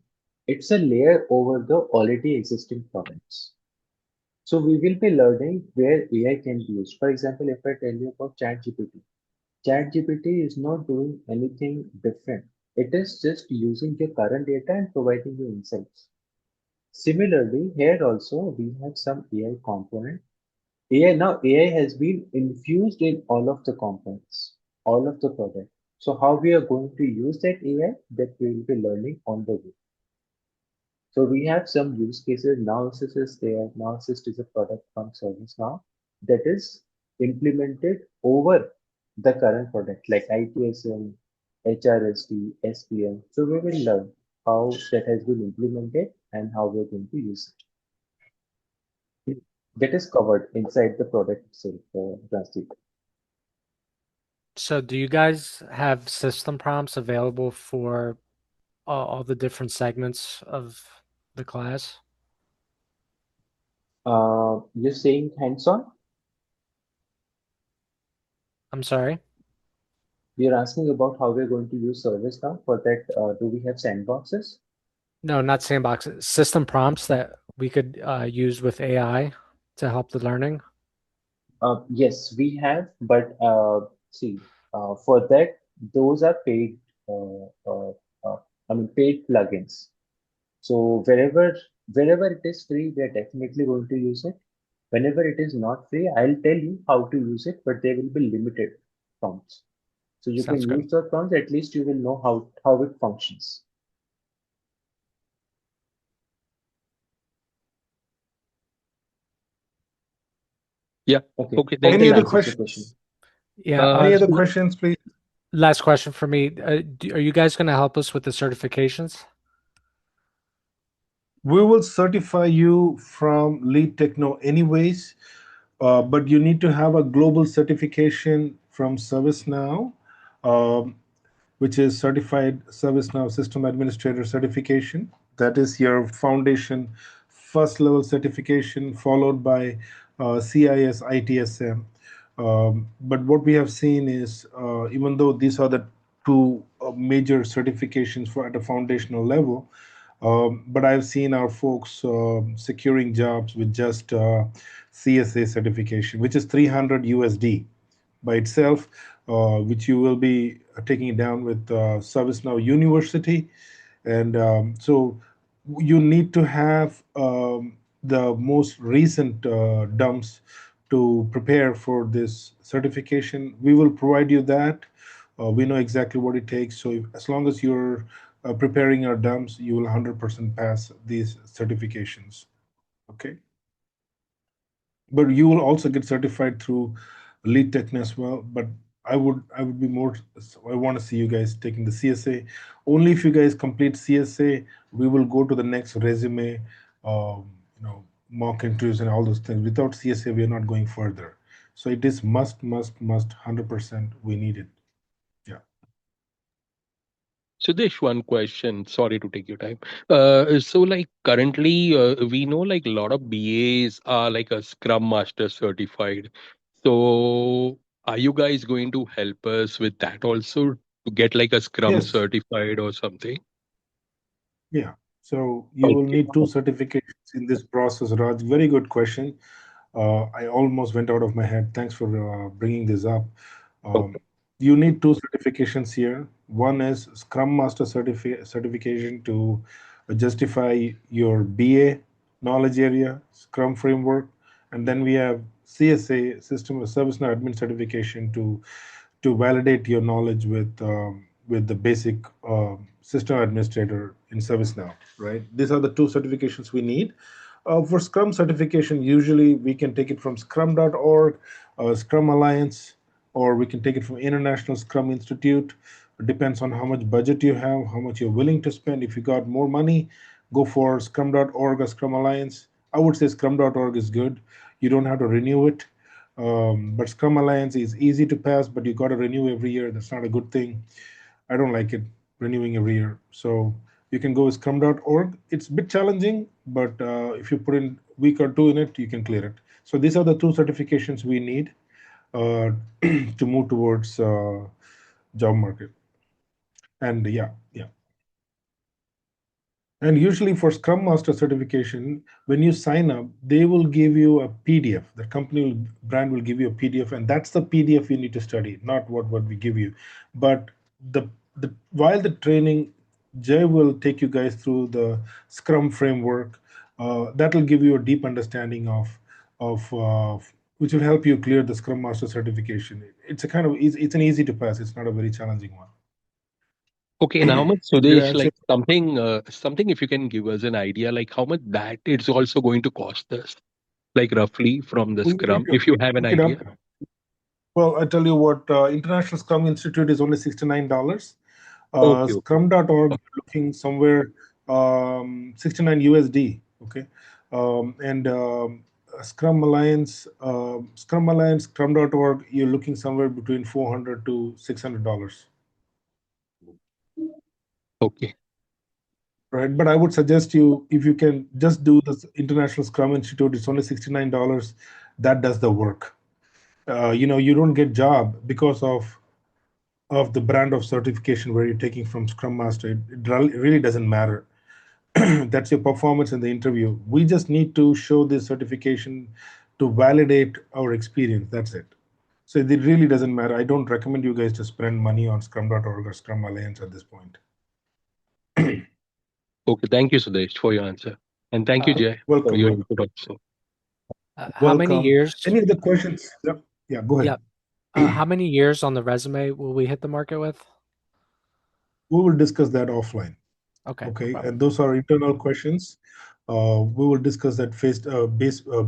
It's a layer over the already existing products. So we will be learning where AI can be used. For example, if I tell you about ChatGPT, ChatGPT is not doing anything different. It is just using your current data and providing you insights. Similarly, here also we have some AI component. AI has been infused in all of the components, all of the product. So how we are going to use that AI, that we will be learning on the way. So we have some use cases. Analysis is there. Analysis is a product from ServiceNow that is implemented over the current product like ITSM, HRSD, SPM. So we will learn how that has been implemented and how we're going to use it. That is covered inside the product itself, Rasdeep. So, do you guys have system prompts available for all the different segments of the class? You're saying hands-on? I'm sorry. You're asking about how we're going to use ServiceNow. For that, do we have sandboxes? No, not sandboxes. System prompts that we could use with AI to help the learning. Yes, we have, but see, for that, those are paid, uh, uh, uh, paid plugins. So wherever it is free, we are definitely going to use it. Whenever it is not free, I'll tell you how to use it, but there will be limited prompts. So you can Sounds good. use the prompts, at least you will know how it functions. Yeah. Okay, Okay. hope Thank Any that you. other answers your question. questions? Yeah. Any other So questions, please? Last question for me. Are you guys going to help us with the certifications? We will certify you from LeadTecno anyways, but you need to have a global certification from ServiceNow, um, which is Certified ServiceNow System Administrator certification. That is your foundation first level certification, followed by CIS ITSM. But what we have seen is, even though these are the two major certifications for at a foundational level, but I've seen our folks securing jobs with just CSA certification, which is 300 USD by itself, which you will be taking it down with ServiceNow University. And so you need to have the most recent dumps to prepare for this certification. We will provide you that. We know exactly what it takes. So as long as you're preparing your dumps, you will 100% pass these certifications. Okay. But you will also get certified through LeadTecno as well. But I would be more. I want to see you guys taking the CSA. Only if you guys complete CSA, we will go to the next resume, mock interviews and all those things. Without CSA, we are not going further. So it is must 100%. We need it. Yeah. Sudesh, one question. Sorry to take your time. So like currently, we know like a lot of BAs are like a Scrum Master certified. So are you guys going to help us with that also to get like a Scrum Yes. certified or something? Yeah. So you will Okay. need two certifications in this process, Raj. Very good question. I almost went out of my head. Thanks for bringing this up. Okay. Um, you need two certifications here. One is Scrum Master certification to justify your BA knowledge area, Scrum framework, and then we have CSA System of Service Now Admin certification to validate your knowledge with the basic system administrator in ServiceNow. Right? These are the two certifications we need. For Scrum certification, usually we can take it from scrum.org, Scrum Alliance, or we can take it from International Scrum Institute. It depends on how much budget you have, how much you're willing to spend. If you got more money, go for scrum.org or Scrum Alliance. I would say scrum.org is good. You don't have to renew it. But Scrum Alliance is easy to pass, but you got to renew every year. That's not a good thing. I don't like it renewing every year. So you can go with scrum.org. It's a bit challenging, but if you put in a week or two in it, you can clear it. So these are the two certifications we need to move towards job market. And yeah. And usually for Scrum Master certification, when you sign up, they will give you a PDF. The brand will give you a PDF, and that's the PDF you need to study, not what we give you. But the while the training, Jay will take you guys through the Scrum framework. That will give you a deep understanding of which will help you clear the Scrum Master certification. It's a kind of it's an easy to pass. It's not a very challenging one. Okay, and how much, Did I Sudesh, answer? like something if you can give us an idea, like how much that it's also going to cost us, like roughly from the We need Scrum, to if you have an look it up. idea. Well, I tell you what, International Scrum Institute is only $69. Okay, okay. Scrum.org, looking somewhere 69 USD. Okay. And Scrum Alliance, Scrum.org, you're looking somewhere between $400 to $600. Okay. Right. But I would suggest you, if you can just do the International Scrum Institute, it's only $69. That does the work. You don't get job because of of the brand of certification where you're taking from Scrum Master. It really doesn't matter. That's your performance in the interview. We just need to show this certification to validate our experience. That's it. So it really doesn't matter. I don't recommend you guys to spend money on Scrum.org or Scrum Alliance at this point. Okay, thank you, Sudesh, for your answer. And thank you, Uh, Jay, for Welcome, your welcome, input also. how many welcome. years? Any other questions? Yeah, yeah, go Yeah. ahead. How many years on the resume will we hit the market with? We will discuss that offline. Okay, no Okay, problem. and those are internal questions. We will discuss that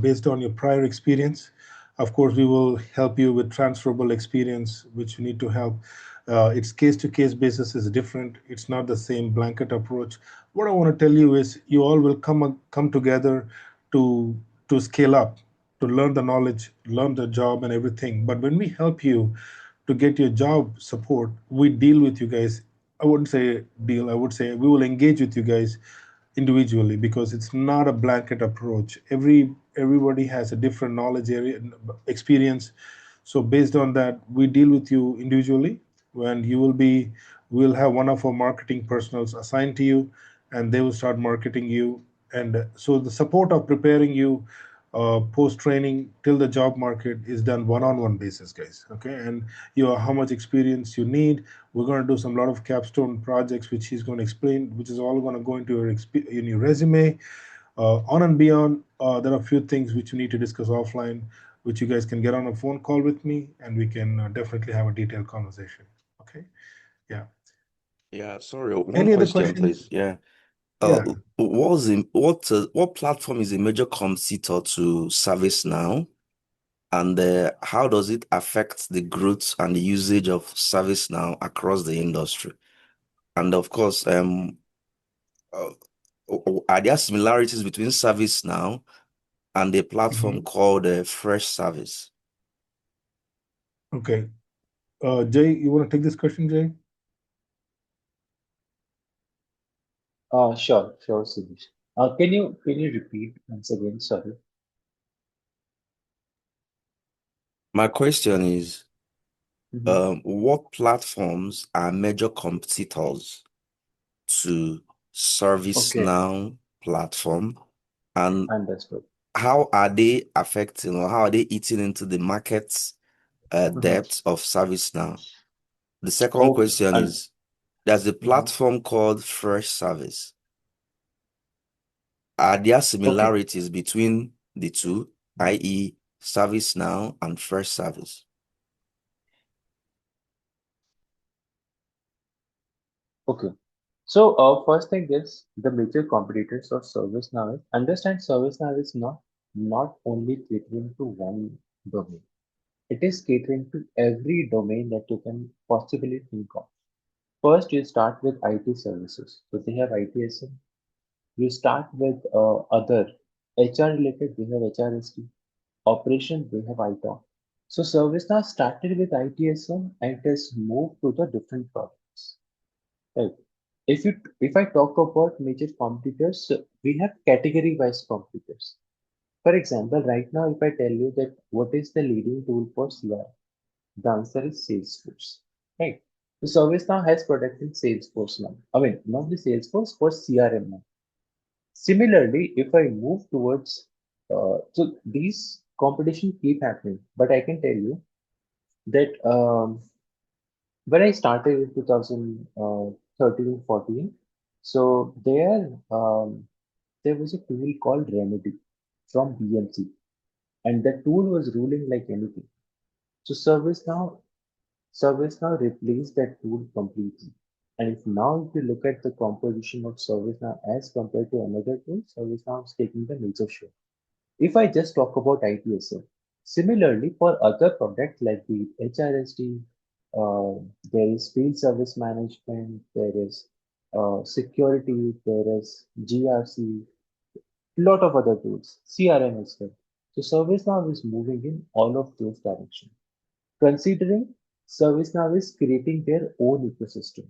based on your prior experience. Of course, we will help you with transferable experience, which you need to help. It's case to case basis is different. It's not the same blanket approach. What I want to tell you is, you all will come together to scale up, to learn the knowledge, learn the job, and everything. But when we help you to get your job support, we deal with you guys. I wouldn't say deal, I would say we will engage with you guys individually, because it's not a blanket approach. Everybody has a different knowledge area, experience. So based on that, we deal with you individually. When you will be We'll have one of our marketing personals assigned to you, and they will start marketing you. And so the support of preparing you post training till the job market is done one-on-one basis, guys. Okay, and how much experience you need. We're going to do some lot of capstone projects, which he's going to explain, which is all going to go into in your resume. On and beyond, there are a few things which you need to discuss offline, which you guys can get on a phone call with me, and we can definitely have a detailed conversation. Okay, yeah. Yeah, sorry, one Any other question, questions? please. Yeah. Yeah. What platform is a major competitor to ServiceNow, and how does it affect the growth and the usage of ServiceNow across the industry? And of course, uh, are there similarities between ServiceNow and a platform Mhm. called Fresh Service? Okay. Jay, you want to take this question, Jay? Sure, Sudesh. Can you repeat once again? Sorry. My question is, Mm-hmm. what platforms are major competitors to Okay, ServiceNow platform, and understood. how are they affecting, or how are they eating into the market's Mm-hmm. depth of ServiceNow? The second Okay, question and is, there's a mm-hmm. platform called Fresh Service. Are there Okay, similarities between the two, i.e., ServiceNow and Fresh Service? okay. So, first thing is the major competitors of ServiceNow is understand ServiceNow is not only catering to one domain. It is catering to every domain that you can possibly think of. First, you start with IT services. So they have ITSM. You start with other HR related. They have HRSD. Operation. They have ITOM. So ServiceNow started with ITSM and it has moved to the different products. Right. If I talk about major competitors, we have category-wise competitors. For example, right now, if I tell you that what is the leading tool for CRM, the answer is Salesforce. Right. So ServiceNow has product in Salesforce now. I mean, not the Salesforce for CRM now. Similarly, if I move towards, so these competition keep happening, but I can tell you that when I started in 2013-14, so there was a tool called Remedy from BMC, and the tool was ruling like anything. So ServiceNow replaced that tool completely. And if now if you look at the composition of ServiceNow as compared to another tool, ServiceNow is taking the major share. If I just talk about ITSM, similarly for other products like the HRSD, there is field service management, there is security, there is GRC, lot of other tools, CRM as well. So ServiceNow is moving in all of those directions. Considering ServiceNow is creating their own ecosystem.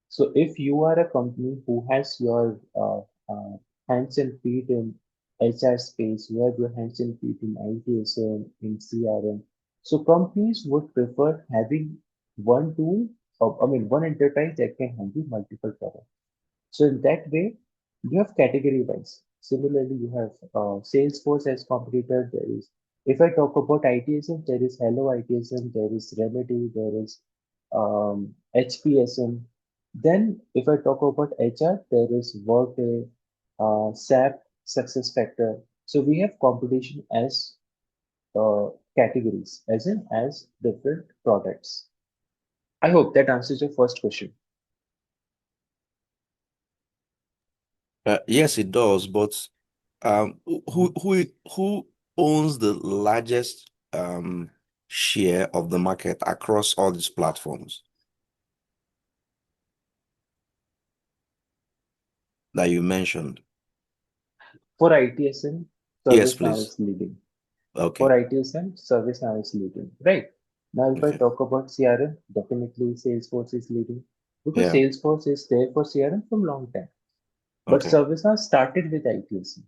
So if you are a company who has your hands and feet in HR space, you have your hands and feet in ITSM, in CRM. So companies would prefer having one tool one enterprise that can handle multiple products. So in that way, you have category wise. Similarly, you have Salesforce as competitor. There is, if I talk about ITSM, there is Hello ITSM, there is Remedy, there is HPSM. Then, if I talk about HR, there is Workday, SAP, SuccessFactor. So we have competition as categories, as in as different products. I hope that answers your first question. Yes, it does. But who owns the largest share of the market across all these platforms that you mentioned? For ITSM, Yes, ServiceNow please. is leading. For Okay. ITSM, ServiceNow is leading. Right. Now, if I Okay. talk about CRM, definitely Salesforce is leading because Yeah. Salesforce is there for CRM from long time. But Okay. ServiceNow started with ITSM,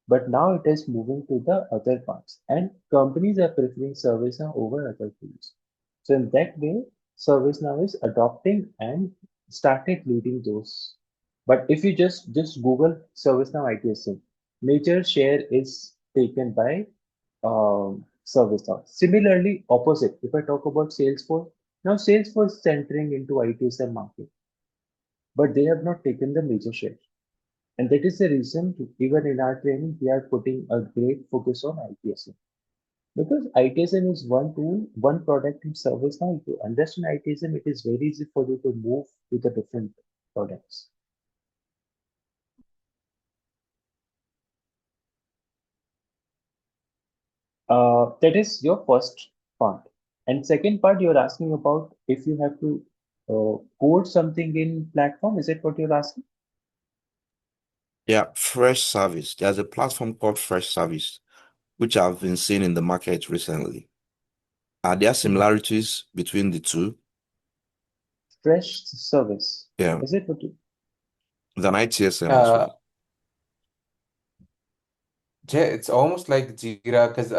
but now it is moving to the other parts, and companies are preferring ServiceNow over other tools. So in that way, ServiceNow is adopting and started leading those. But if you just Google ServiceNow ITSM, major share is taken by ServiceNow. Similarly, opposite. If I talk about Salesforce, now Salesforce is entering into ITSM market, but they have not taken the major share. And that is the reason, even in our training, we are putting a great focus on ITSM. Because ITSM is one tool, one product in ServiceNow. If you understand ITSM, it is very easy for you to move to the different products. That is your first part. And second part, you're asking about if you have to code something in platform. Is it what you're asking? Yeah, Fresh Service. There's a platform called Fresh Service, which I've been seeing in the market recently. Are there Mhm. similarities between the two? Fresh service. Yeah, Is it what you? than ITSM as well. Uh, It's almost like Jira because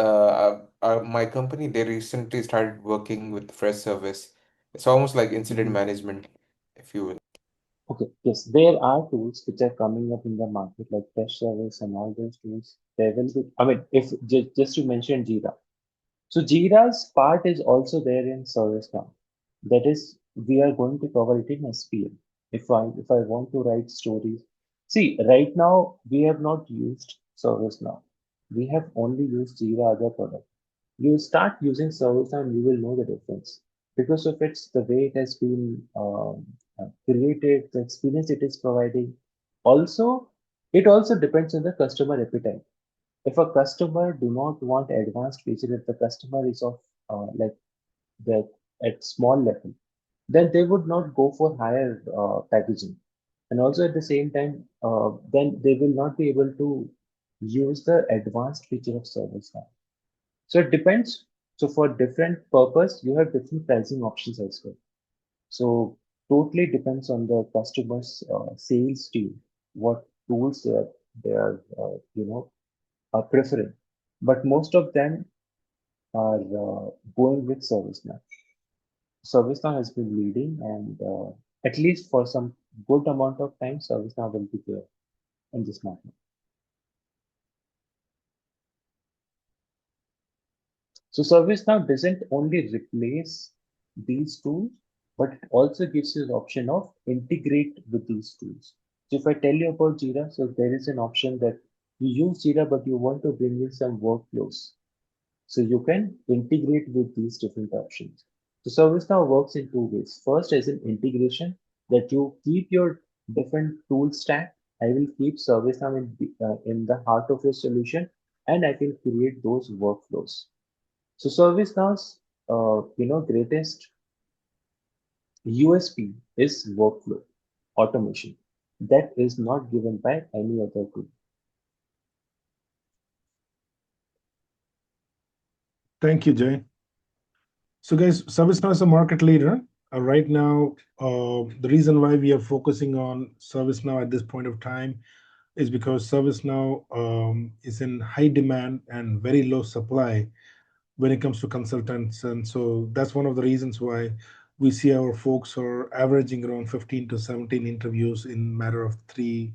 my company they recently started working with Fresh Service. It's almost like incident Mhm. management, if you will. Okay, yes, there are tools which are coming up in the market like Fresh Service and all those tools. There will be, I mean, if just to mention Jira. So Jira's part is also there in ServiceNow. That is, we are going to cover it in SPL. If I want to write stories, see, right now we have not used ServiceNow. We have only used Jira other product. You start using ServiceNow and you will know the difference because of its the way it has been created, the experience it is providing. Also, it also depends on the customer appetite. If a customer do not want advanced feature, if the customer is of like the at small level, then they would not go for higher packaging. And also at the same time, then they will not be able to use the advanced feature of ServiceNow. So it depends. So for different purpose, you have different pricing options as well. So totally depends on the customer's sales team, what tools they are are preferring. But most of them are going with ServiceNow. ServiceNow has been leading, and at least for some good amount of time, ServiceNow will be there in this market. So ServiceNow doesn't only replace these tools, but it also gives you the option of integrate with these tools. So if I tell you about Jira, so there is an option that you use Jira, but you want to bring in some workflows. So you can integrate with these different options. So ServiceNow works in two ways. First, as an integration that you keep your different tool stack. I will keep ServiceNow in the heart of your solution, and I can create those workflows. So ServiceNow's greatest USP is workflow automation that is not given by any other tool. Thank you, Jay. So, guys, ServiceNow is a market leader. Right now, the reason why we are focusing on ServiceNow at this point of time is because ServiceNow is in high demand and very low supply when it comes to consultants. And so that's one of the reasons why We see our folks are averaging around 15 to 17 interviews in matter of 3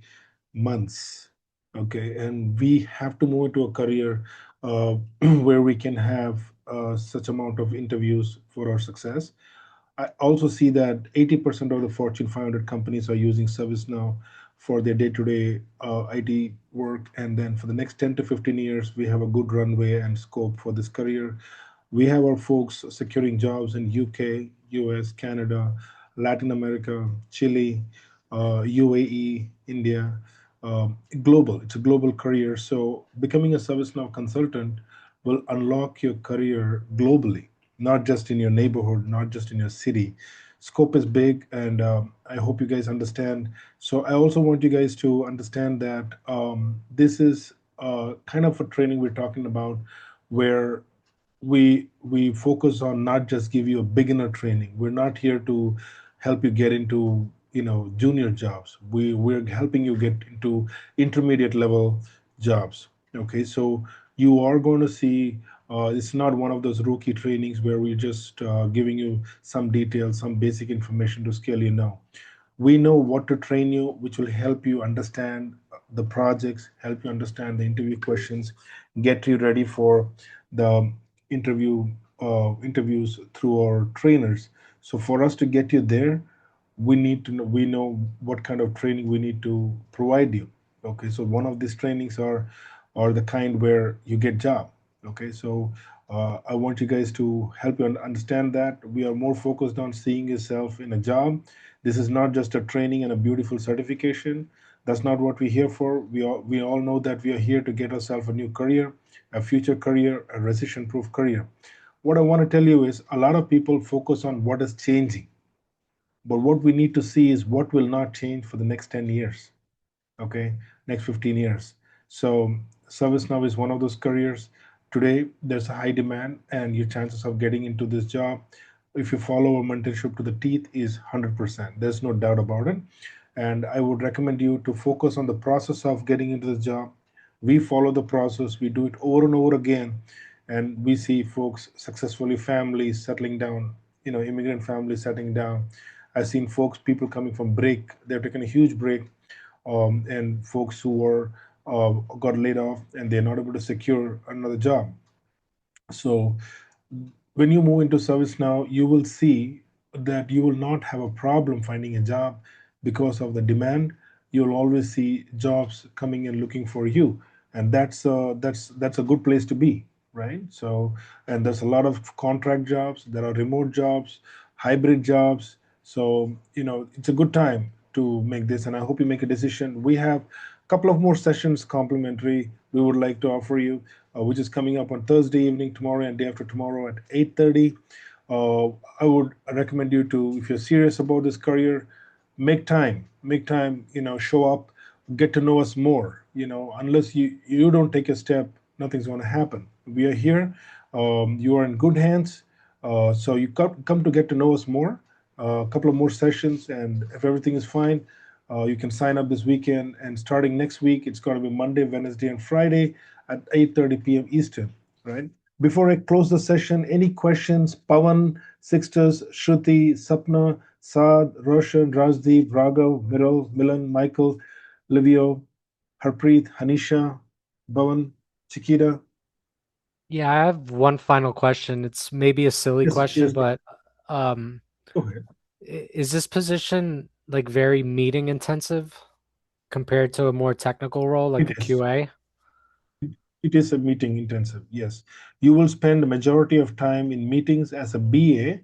months. Okay, and we have to move into a career where we can have such amount of interviews for our success. I also see that 80% of the Fortune 500 companies are using ServiceNow for their day-to-day IT work, and then for the next 10 to 15 years, we have a good runway and scope for this career. We have our folks securing jobs in UK, US, Canada, Latin America, Chile, UAE, India, global. It's a global career. So becoming a ServiceNow consultant will unlock your career globally, not just in your neighborhood, not just in your city. Scope is big, and I hope you guys understand. So I also want you guys to understand that this is kind of a training we're talking about, where we focus on not just give you a beginner training. We're not here to help you get into junior jobs. We're helping you get into intermediate level jobs. Okay, so you are going to see it's not one of those rookie trainings where we're just giving you some details, some basic information to scale you now. We know what to train you, which will help you understand the projects, help you understand the interview questions, get you ready for the interview interviews through our trainers. So for us to get you there, we know what kind of training we need to provide you. Okay, so one of these trainings are the kind where you get job. Okay, so I want you guys to help you understand that we are more focused on seeing yourself in a job. This is not just a training and a beautiful certification. That's not what we're here for. We all know that we are here to get ourselves a new career, a future career, a recession proof career. What I want to tell you is a lot of people focus on what is changing, but what we need to see is what will not change for the next 10 years. Okay, next 15 years. So ServiceNow is one of those careers. Today there's a high demand, and your chances of getting into this job, if you follow a mentorship to the teeth, is 100%. There's no doubt about it. And I would recommend you to focus on the process of getting into the job. We follow the process, we do it over and over again, and we see folks successfully, families settling down, immigrant families settling down. I've seen folks, people coming from break, they're taking a huge break, and folks who were got laid off and they're not able to secure another job. So when you move into ServiceNow, you will see that you will not have a problem finding a job because of the demand. You'll always see jobs coming and looking for you, and that's a good place to be, right? So, and there's a lot of contract jobs. There are remote jobs, hybrid jobs. So it's a good time to make this, and I hope you make a decision. We have a couple of more sessions complimentary we would like to offer you, which is coming up on Thursday evening, tomorrow, and day after tomorrow at 8:30. Uh, I would recommend you to, if you're serious about this career, make time, show up, get to know us more. Unless you don't take a step, nothing's going to happen. We are here. You are in good hands. So you come to get to know us more. A couple of more sessions, and if everything is fine, you can sign up this weekend. And starting next week, it's going to be Monday, Wednesday, and Friday at 8:30 p.m. Eastern. Right. Before I close the session, any questions? Pawan, Sixtus, Shruti, Sapna, Saad, Roshan, Rajdeep, Raghav, Viral, Milan, Michael, Livio, Harpreet, Hanisha, Bhavan, Chiquita. Yeah, I have one final question. It's maybe a silly Yes, question, yes. but um, Go ahead. is this position like very meeting intensive compared to a more technical role like It a is. QA? It is a meeting intensive, yes. You will spend the majority of time in meetings as a BA.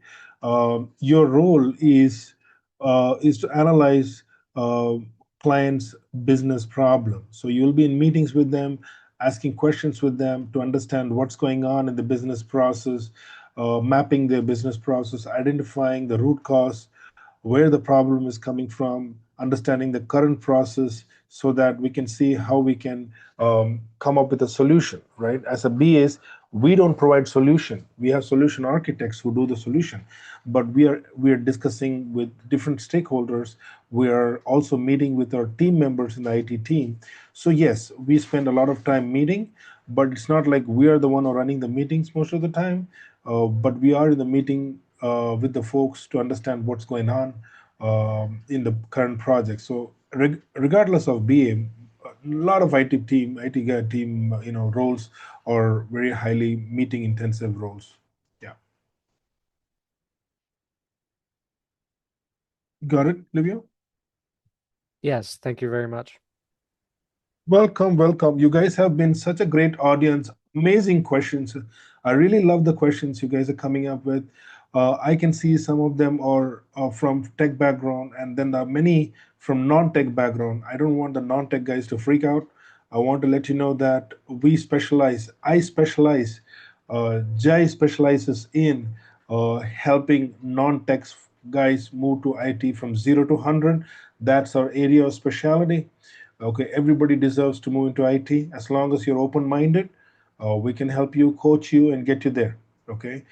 Your role is to analyze uh, clients' business problem. So you'll be in meetings with them, asking questions with them to understand what's going on in the business process, mapping their business process, identifying the root cause, where the problem is coming from, understanding the current process, so that we can see how we can come up with a solution. Right? As a BAs, we don't provide solution. We have solution architects who do the solution, but we are discussing with different stakeholders. We are also meeting with our team members in the IT team. So yes, we spend a lot of time meeting, but it's not like we are the one who are running the meetings most of the time. But we are in the meeting with the folks to understand what's going on in the current project. So regardless of BA, a lot of IT team, roles are very highly meeting intensive roles. Yeah, got it, Livia? Yes, thank you very much. Welcome, welcome. You guys have been such a great audience. Amazing questions. I really love the questions you guys are coming up with. I can see some of them are from tech background, and then there are many from non-tech background. I don't want the non-tech guys to freak out. I want to let you know that we specialize. I specialize. Jai specializes in helping non-tech guys move to IT from 0 to 100. That's our area of specialty. Okay, everybody deserves to move into IT as long as you're open minded. We can help you, coach you, and get you there. Okay,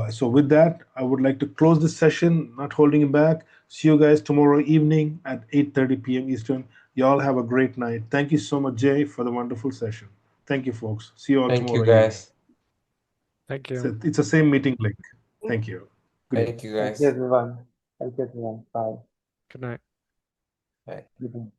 so with that, I would like to close this session, not holding you back. See you guys tomorrow evening at 8:30 p.m. Eastern. Y'all have a great night. Thank you so much, Jay, for the wonderful session. Thank you, folks. See you all Thank you, tomorrow evening. guys. Thank It's, you. it's the same meeting link. Thank you. Good evening. Thank you, Thank you, guys. everyone. Thank you, everyone. Bye. Good night. Bye. Good night.